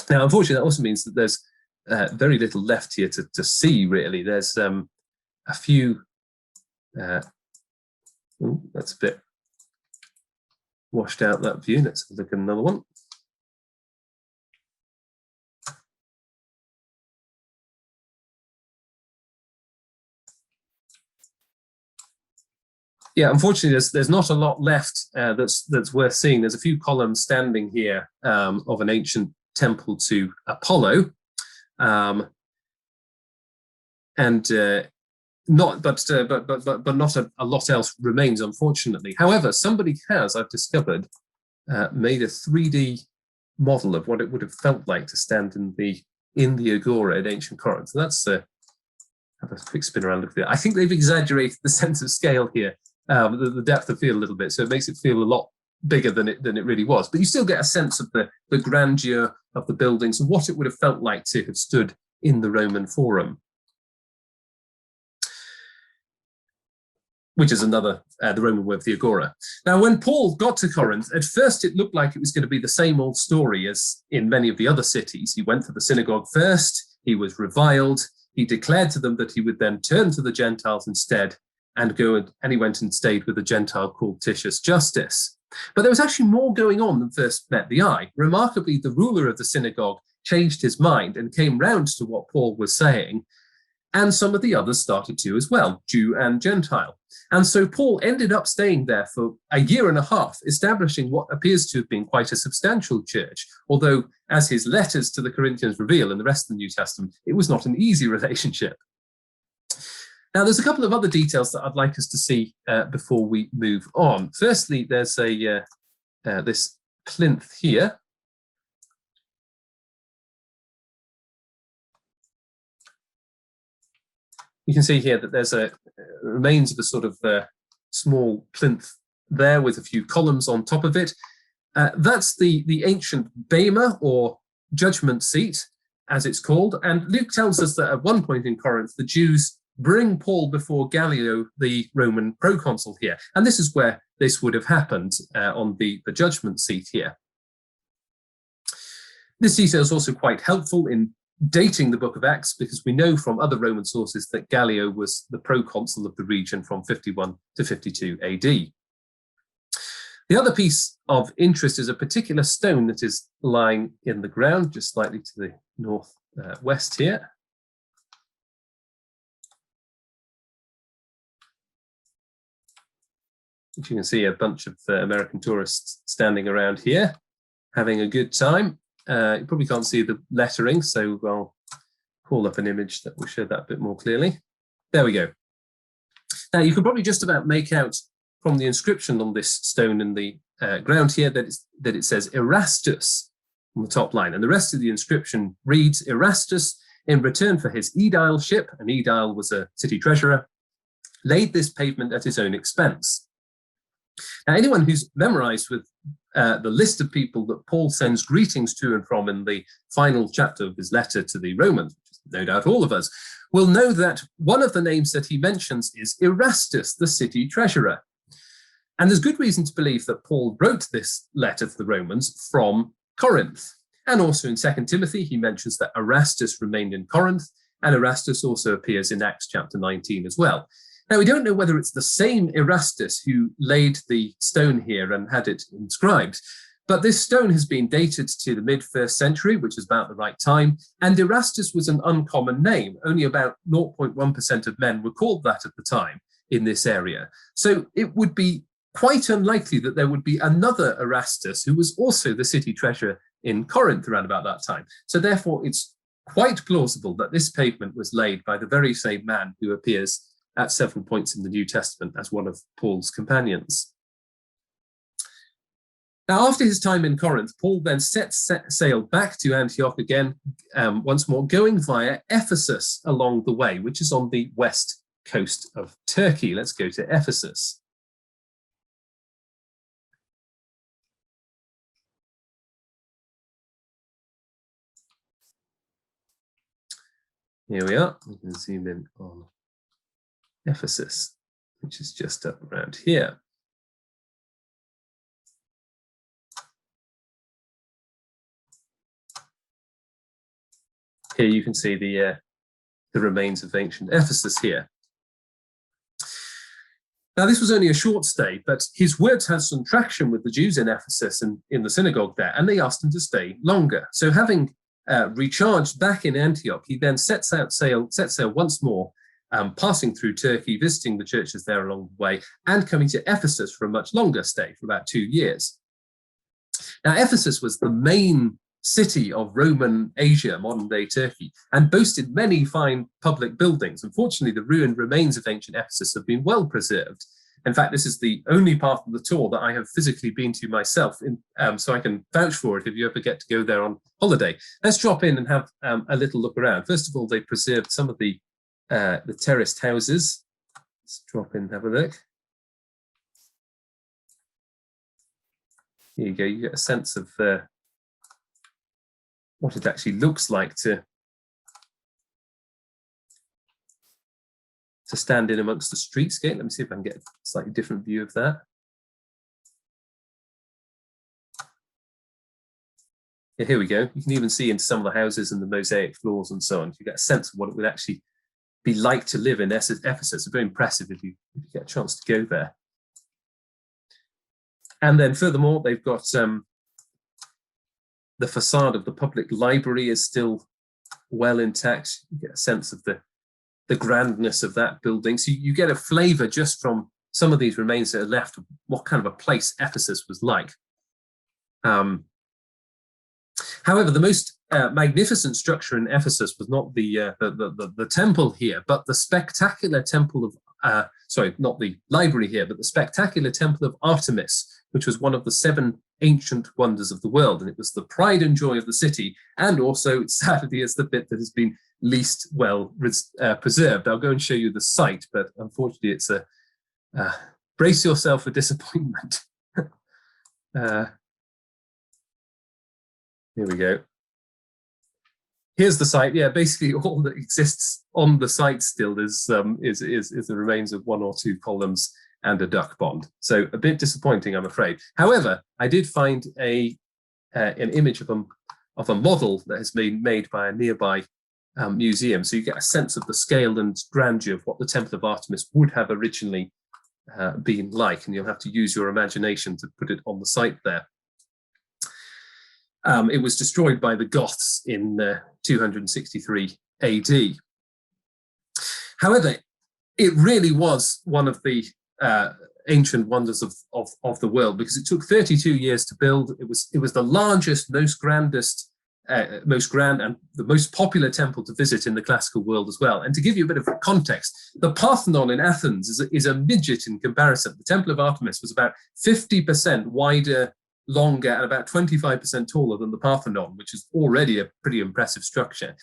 A: Now, unfortunately, that also means that there's very little left here to see, really. There's a few... that's a bit washed out, that view. Let's look at another one. Yeah, unfortunately, there's not a lot left that's worth seeing. There's a few columns standing here of an ancient temple to Apollo, and not a lot else remains, unfortunately. However, somebody has, I've discovered, made a 3D model of what it would have felt like to stand in the agora in ancient Corinth. So that's have a quick spin around, look at it. I think they've exaggerated the sense of scale here. The depth of field a little bit, so it makes it feel a lot bigger than it really was. But you still get a sense of the grandeur of the buildings and what it would have felt like to have stood in the Roman Forum. which is another, the Roman word for the agora. Now, when Paul got to Corinth, at first it looked like it was going to be the same old story as in many of the other cities. He went to the synagogue first, he was reviled, he declared to them that he would then turn to the Gentiles instead and he went and stayed with a Gentile called Titius Justus. But there was actually more going on than first met the eye. Remarkably, the ruler of the synagogue changed his mind and came round to what Paul was saying, and some of the others started to as well, Jew and Gentile. And so Paul ended up staying there for a year and a half, establishing what appears to have been quite a substantial church, although, as his letters to the Corinthians reveal in the rest of the New Testament, it was not an easy relationship. Now, there's a couple of other details that I'd like us to see before we move on. Firstly, there's this plinth here. You can see here that there's remains of a sort of small plinth there with a few columns on top of it. That's the ancient bema, or judgment seat, as it's called. And Luke tells us that at one point in Corinth, the Jews bring Paul before Gallio, the Roman proconsul here. And this is where this would have happened, on the judgment seat here. This detail is also quite helpful in dating the book of Acts, because we know from other Roman sources that Gallio was the proconsul of the region from 51 to 52 AD. The other piece of interest is a particular stone that is lying in the ground, just slightly to the northwest here. You can see a bunch of American tourists standing around here, having a good time. You probably can't see the lettering, so I'll call up an image that will show that a bit more clearly. There we go. Now, you can probably just about make out from the inscription on this stone in the ground here that it says Erastus on the top line, and the rest of the inscription reads, Erastus, in return for his aedileship, an aedile was a city treasurer, laid this pavement at his own expense. Now, anyone who's memorized with the list of people that Paul sends greetings to and from in the final chapter of his letter to the Romans, which is no doubt all of us, will know that one of the names that he mentions is Erastus, the city treasurer. And there's good reason to believe that Paul wrote this letter to the Romans from Corinth. And also in 2 Timothy, he mentions that Erastus remained in Corinth, and Erastus also appears in Acts chapter 19 as well. Now, we don't know whether it's the same Erastus who laid the stone here and had it inscribed, but this stone has been dated to the mid-1st century, which is about the right time, and Erastus was an uncommon name. Only about 0.1% of men were called that at the time in this area. So it would be quite unlikely that there would be another Erastus who was also the city treasurer in Corinth around about that time. So therefore, it's quite plausible that this pavement was laid by the very same man who appears at several points in the New Testament as one of Paul's companions. Now, after his time in Corinth, Paul then set sail back to Antioch again, once more, going via Ephesus along the way, which is on the west coast of Turkey. Let's go to Ephesus. Here we are. We can zoom in on Ephesus, which is just up around here. Here you can see the remains of ancient Ephesus here. Now, this was only a short stay, but his words had some traction with the Jews in Ephesus and in the synagogue there, and they asked him to stay longer. So having recharged back in Antioch, he then set sail once more, passing through Turkey, visiting the churches there along the way, and coming to Ephesus for a much longer stay, for about 2 years. Now, Ephesus was the main city of Roman Asia, modern-day Turkey, and boasted many fine public buildings. Unfortunately, the ruined remains of ancient Ephesus have been well preserved. In fact, this is the only part of the tour that I have physically been to myself, so I can vouch for it if you ever get to go there on holiday. Let's drop in and have a little look around. First of all, they preserved some of the terraced houses. Let's drop in and have a look. Here you go, you get a sense of what it actually looks like to to stand in amongst the streetscape. Let me see if I can get a slightly different view of that. Yeah, here we go. You can even see into some of the houses and the mosaic floors and so on. You get a sense of what it would actually be like to live in Ephesus. It's very impressive if you get a chance to go there. And then furthermore, they've got the facade of the public library is still well intact. You get a sense of the grandness of that building. So you get a flavor just from some of these remains that are left of what kind of a place Ephesus was like. However, the most magnificent structure in Ephesus was not the temple here, but the spectacular temple of, sorry, not the library here, but the spectacular temple of Artemis, which was one of the 7 ancient wonders of the world. And it was the pride and joy of the city. And also, sadly, it's the bit that has been least well preserved. I'll go and show you the site, but unfortunately, it's a brace yourself for disappointment. Here we go. Here's the site. Yeah, basically all that exists on the site still is the remains of 1 or 2 columns and a duck pond. So a bit disappointing, I'm afraid. However, I did find an image of a model that has been made by a nearby museum. So you get a sense of the scale and grandeur of what the Temple of Artemis would have originally been like, and you'll have to use your imagination to put it on the site there. It was destroyed by the Goths in 263 AD. However, it really was one of the ancient wonders of the world, because it took 32 years to build. It was the largest, most grand and the most popular temple to visit in the classical world as well. And to give you a bit of context, the Parthenon in Athens is a midget in comparison. The Temple of Artemis was about 50% wider, longer, and about 25% taller than the Parthenon, which is already a pretty impressive structure.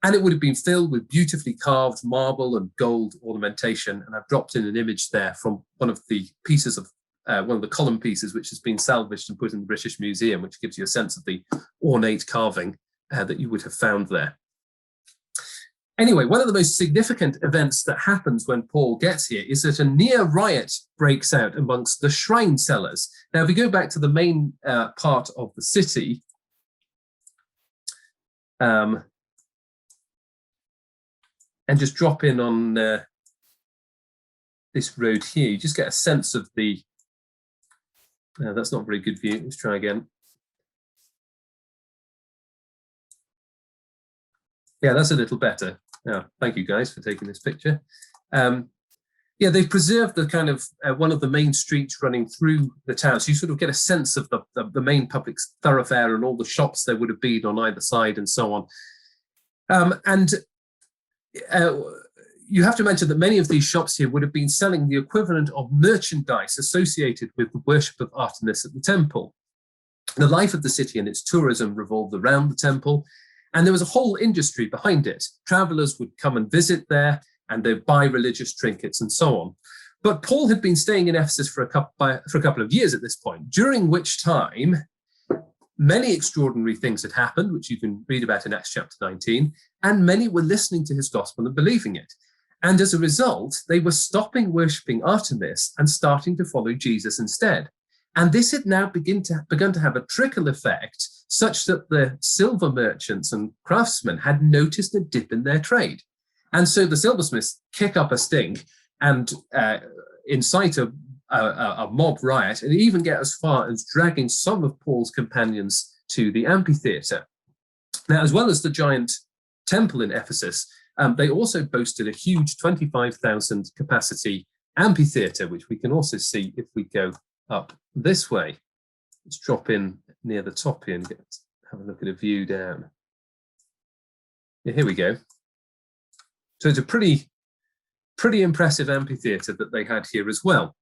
A: And it would have been filled with beautifully carved marble and gold ornamentation. And I've dropped in an image there from one of the pieces of, one of the column pieces, which has been salvaged and put in the British Museum, which gives you a sense of the ornate carving that you would have found there. Anyway, one of the most significant events that happens when Paul gets here is that a near riot breaks out amongst the shrine sellers. Now, if we go back to the main part of the city, and just drop in on this road here, you just get a sense of the, that's not a very good view, let's try again. Yeah, that's a little better. Yeah, thank you guys for taking this picture. Yeah, they've preserved the kind of one of the main streets running through the town. So you sort of get a sense of the main public thoroughfare and all the shops there would have been on either side and so on. You have to mention that many of these shops here would have been selling the equivalent of merchandise associated with the worship of Artemis at the temple. The life of the city and its tourism revolved around the temple, and there was a whole industry behind it. Travelers would come and visit there, and they'd buy religious trinkets and so on. But Paul had been staying in Ephesus for a couple of years at this point, during which time many extraordinary things had happened, which you can read about in Acts chapter 19, and many were listening to his gospel and believing it. And as a result, they were stopping worshipping Artemis and starting to follow Jesus instead. And this had now begun to have a trickle effect, such that the silver merchants and craftsmen had noticed a dip in their trade. And so the silversmiths kick up a stink and incite a mob riot, and even get as far as dragging some of Paul's companions to the amphitheatre. Now, as well as the giant temple in Ephesus, they also boasted a huge 25,000 capacity amphitheatre, which we can also see if we go up this way. Let's drop in near the top here and have a look at a view down. Yeah, here we go. So it's a pretty impressive amphitheatre that they had here as well.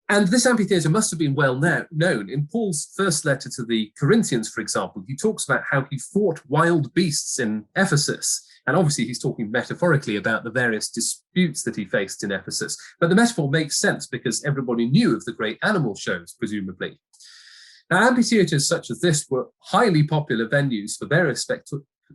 A: And this amphitheatre must have been well known. In Paul's first letter to the Corinthians, for example, he talks about how he fought wild beasts in Ephesus. And obviously he's talking metaphorically about the various disputes that he faced in Ephesus. But the metaphor makes sense because everybody knew of the great animal shows, presumably. Now, amphitheatres such as this were highly popular venues for various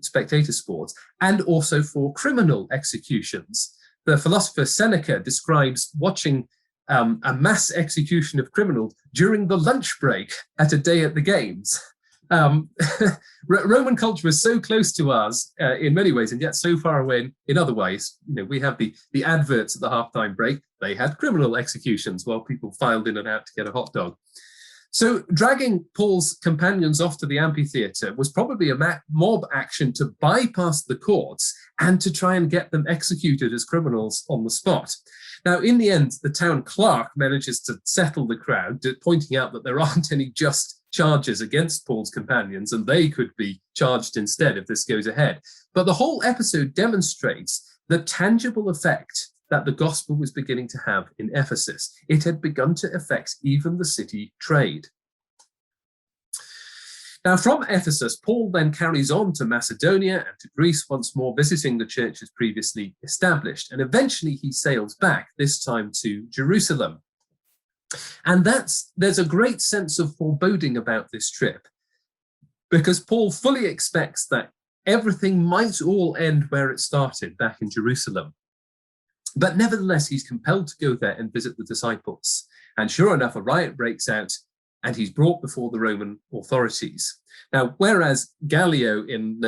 A: spectator sports, and also for criminal executions. The philosopher Seneca describes watching a mass execution of criminals during the lunch break at a day at the games. Roman culture was so close to us in many ways, and yet so far away in other ways. You know, we have the adverts at the halftime break. They had criminal executions while people filed in and out to get a hot dog. So dragging Paul's companions off to the amphitheatre was probably a mob action to bypass the courts and to try and get them executed as criminals on the spot. Now, in the end, the town clerk manages to settle the crowd, pointing out that there aren't any just charges against Paul's companions, and they could be charged instead if this goes ahead. But the whole episode demonstrates the tangible effect that the gospel was beginning to have in Ephesus. It had begun to affect even the city trade. Now, from Ephesus, Paul then carries on to Macedonia and to Greece once more, visiting the churches previously established. And eventually he sails back, this time to Jerusalem. And there's a great sense of foreboding about this trip, because Paul fully expects that everything might all end where it started, back in Jerusalem. But nevertheless, he's compelled to go there and visit the disciples. And sure enough, a riot breaks out and he's brought before the Roman authorities. Now, whereas Gallio in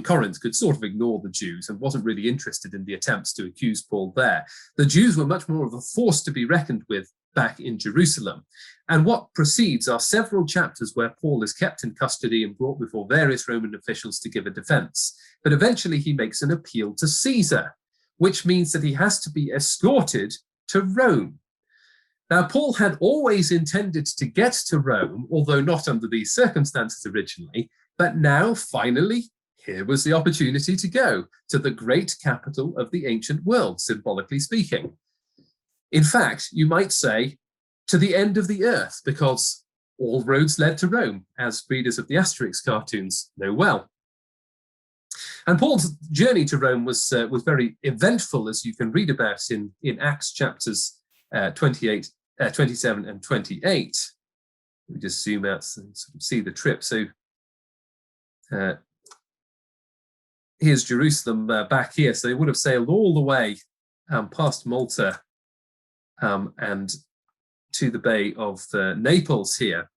A: Corinth could sort of ignore the Jews and wasn't really interested in the attempts to accuse Paul there, the Jews were much more of a force to be reckoned with back in Jerusalem. And what precedes are several chapters where Paul is kept in custody and brought before various Roman officials to give a defense. But eventually he makes an appeal to Caesar, which means that he has to be escorted to Rome. Now, Paul had always intended to get to Rome, although not under these circumstances originally, but now, finally, here was the opportunity to go to the great capital of the ancient world, symbolically speaking. In fact, you might say, to the end of the earth, because all roads led to Rome, as readers of the Asterix cartoons know well. And Paul's journey to Rome was very eventful, as you can read about in Acts chapters 27 and 28. Let me just zoom out so you can see the trip. So here's Jerusalem back here. So they would have sailed all the way past Malta and to the Bay of Naples here.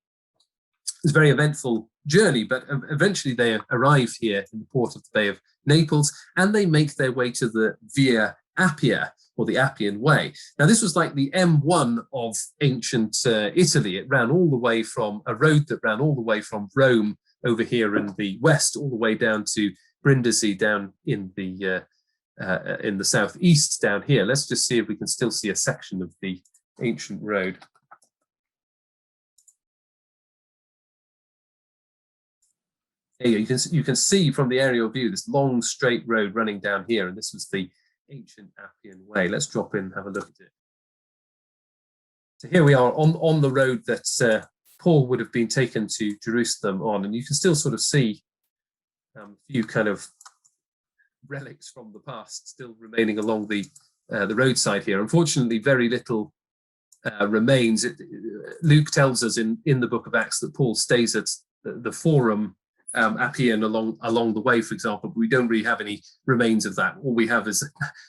A: It's a very eventful journey, but eventually they arrive here in the port of the Bay of Naples, and they make their way to the Via Appia, or the Appian Way. Now, this was like the M1 of ancient Italy. It ran all the way from a road that ran all the way from Rome over here in the west, all the way down to Brindisi down in the southeast down here. Let's just see if we can still see a section of the ancient road. Here, you can see from the aerial view this long straight road running down here, and this was the ancient Appian Way. Let's drop in and have a look at it. So here we are on the road that Paul would have been taken to Jerusalem on, and you can still sort of see a few kind of relics from the past still remaining along the roadside here. Unfortunately, very little remains. Luke tells us in the book of Acts that Paul stays at the Forum Appian along the way, for example, but we don't really have any remains of that. All we have is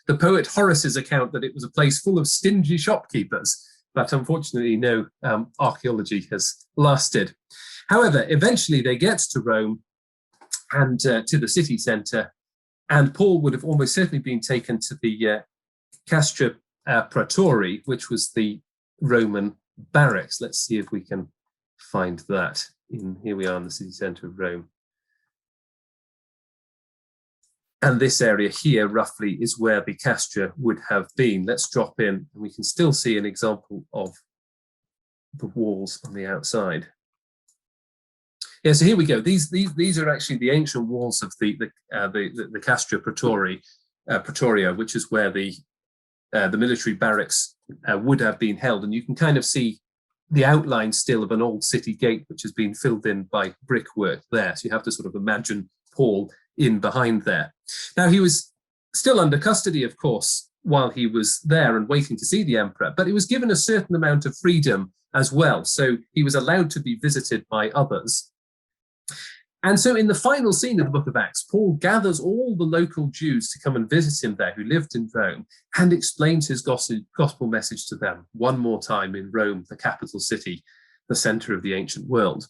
A: the poet Horace's account that it was a place full of stingy shopkeepers, but unfortunately no archaeology has lasted. However, eventually they get to Rome and to the city centre, and Paul would have almost certainly been taken to the Castra Praetori, which was the Roman barracks. Let's see if we can find that. Here we are in the city centre of Rome. And this area here roughly is where the Castra would have been. Let's drop in and we can still see an example of the walls on the outside. Yeah, so here we go. These are actually the ancient walls of the Castra Praetoria, which is where the military barracks would have been held. And you can kind of see the outline still of an old city gate, which has been filled in by brickwork there. So you have to sort of imagine Paul in behind there. Now, he was still under custody, of course, while he was there and waiting to see the emperor, but he was given a certain amount of freedom as well. So he was allowed to be visited by others. And so in the final scene of the book of Acts, Paul gathers all the local Jews to come and visit him there who lived in Rome and explains his gospel message to them one more time in Rome, the capital city, the center of the ancient world.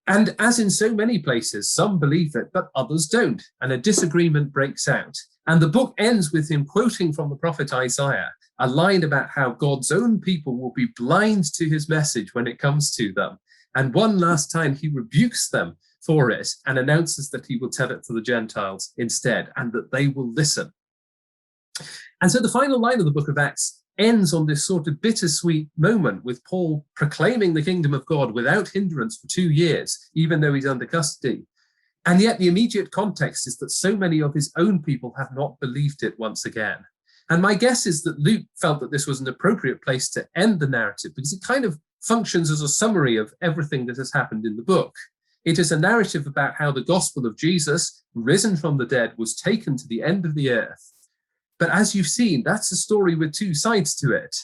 A: And as in so many places, some believe it, but others don't, and a disagreement breaks out. And the book ends with him quoting from the prophet Isaiah, a line about how God's own people will be blind to his message when it comes to them. And one last time he rebukes them for it and announces that he will tell it to the Gentiles instead, and that they will listen. And so the final line of the book of Acts ends on this sort of bittersweet moment with Paul proclaiming the kingdom of God without hindrance for 2 years, even though he's under custody. And yet the immediate context is that so many of his own people have not believed it once again. And my guess is that Luke felt that this was an appropriate place to end the narrative, because it kind of functions as a summary of everything that has happened in the book. It is a narrative about how the gospel of Jesus, risen from the dead, was taken to the end of the earth. But as you've seen, that's a story with two sides to it.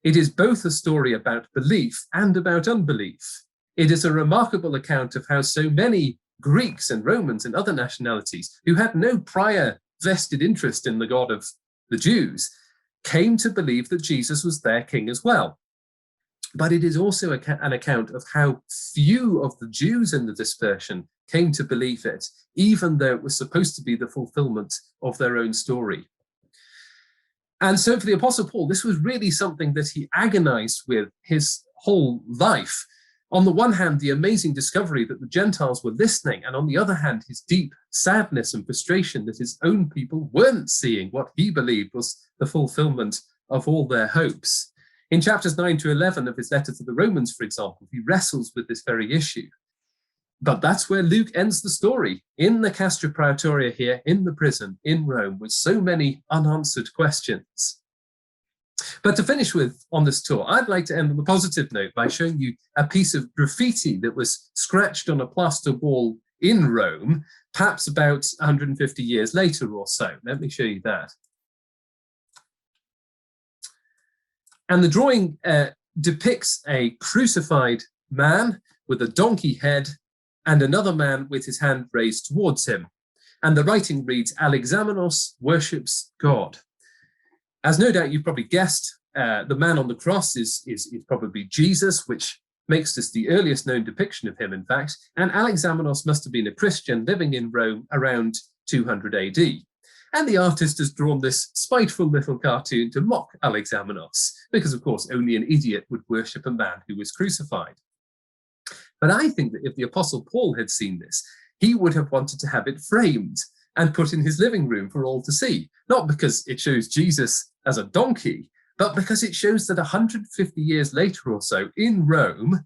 A: It is both a story about belief and about unbelief. It is a remarkable account of how so many Greeks and Romans and other nationalities who had no prior vested interest in the God of the Jews came to believe that Jesus was their king as well. But it is also an account of how few of the Jews in the dispersion came to believe it, even though it was supposed to be the fulfillment of their own story. And so for the Apostle Paul, this was really something that he agonized with his whole life. On the one hand, the amazing discovery that the Gentiles were listening, and on the other hand, his deep sadness and frustration that his own people weren't seeing what he believed was the fulfillment of all their hopes. In chapters 9 to 11 of his letter to the Romans, for example, he wrestles with this very issue. But that's where Luke ends the story, in the Castra Praetoria here, in the prison in Rome, with so many unanswered questions. But to finish with on this tour, I'd like to end on a positive note by showing you a piece of graffiti that was scratched on a plaster wall in Rome, perhaps about 150 years later or so. Let me show you that. And the drawing depicts a crucified man with a donkey head and another man with his hand raised towards him. And the writing reads, "Alexamenos worships God." As no doubt you've probably guessed, the man on the cross is probably Jesus, which makes this the earliest known depiction of him, in fact. And Alexamenos must have been a Christian living in Rome around 200 AD. And the artist has drawn this spiteful little cartoon to mock Alexamenos, because of course only an idiot would worship a man who was crucified. But I think that if the Apostle Paul had seen this, he would have wanted to have it framed and put in his living room for all to see, not because it shows Jesus as a donkey, but because it shows that 150 years later or so in Rome,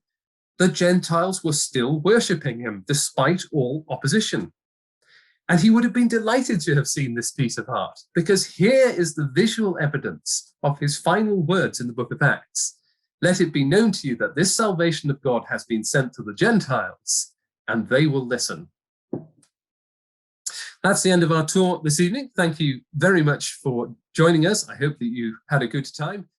A: the Gentiles were still worshipping him despite all opposition. And he would have been delighted to have seen this piece of art, because here is the visual evidence of his final words in the book of Acts. "Let it be known to you that this salvation of God has been sent to the Gentiles, and they will listen." That's the end of our tour this evening. Thank you very much for joining us. I hope that you had a good time.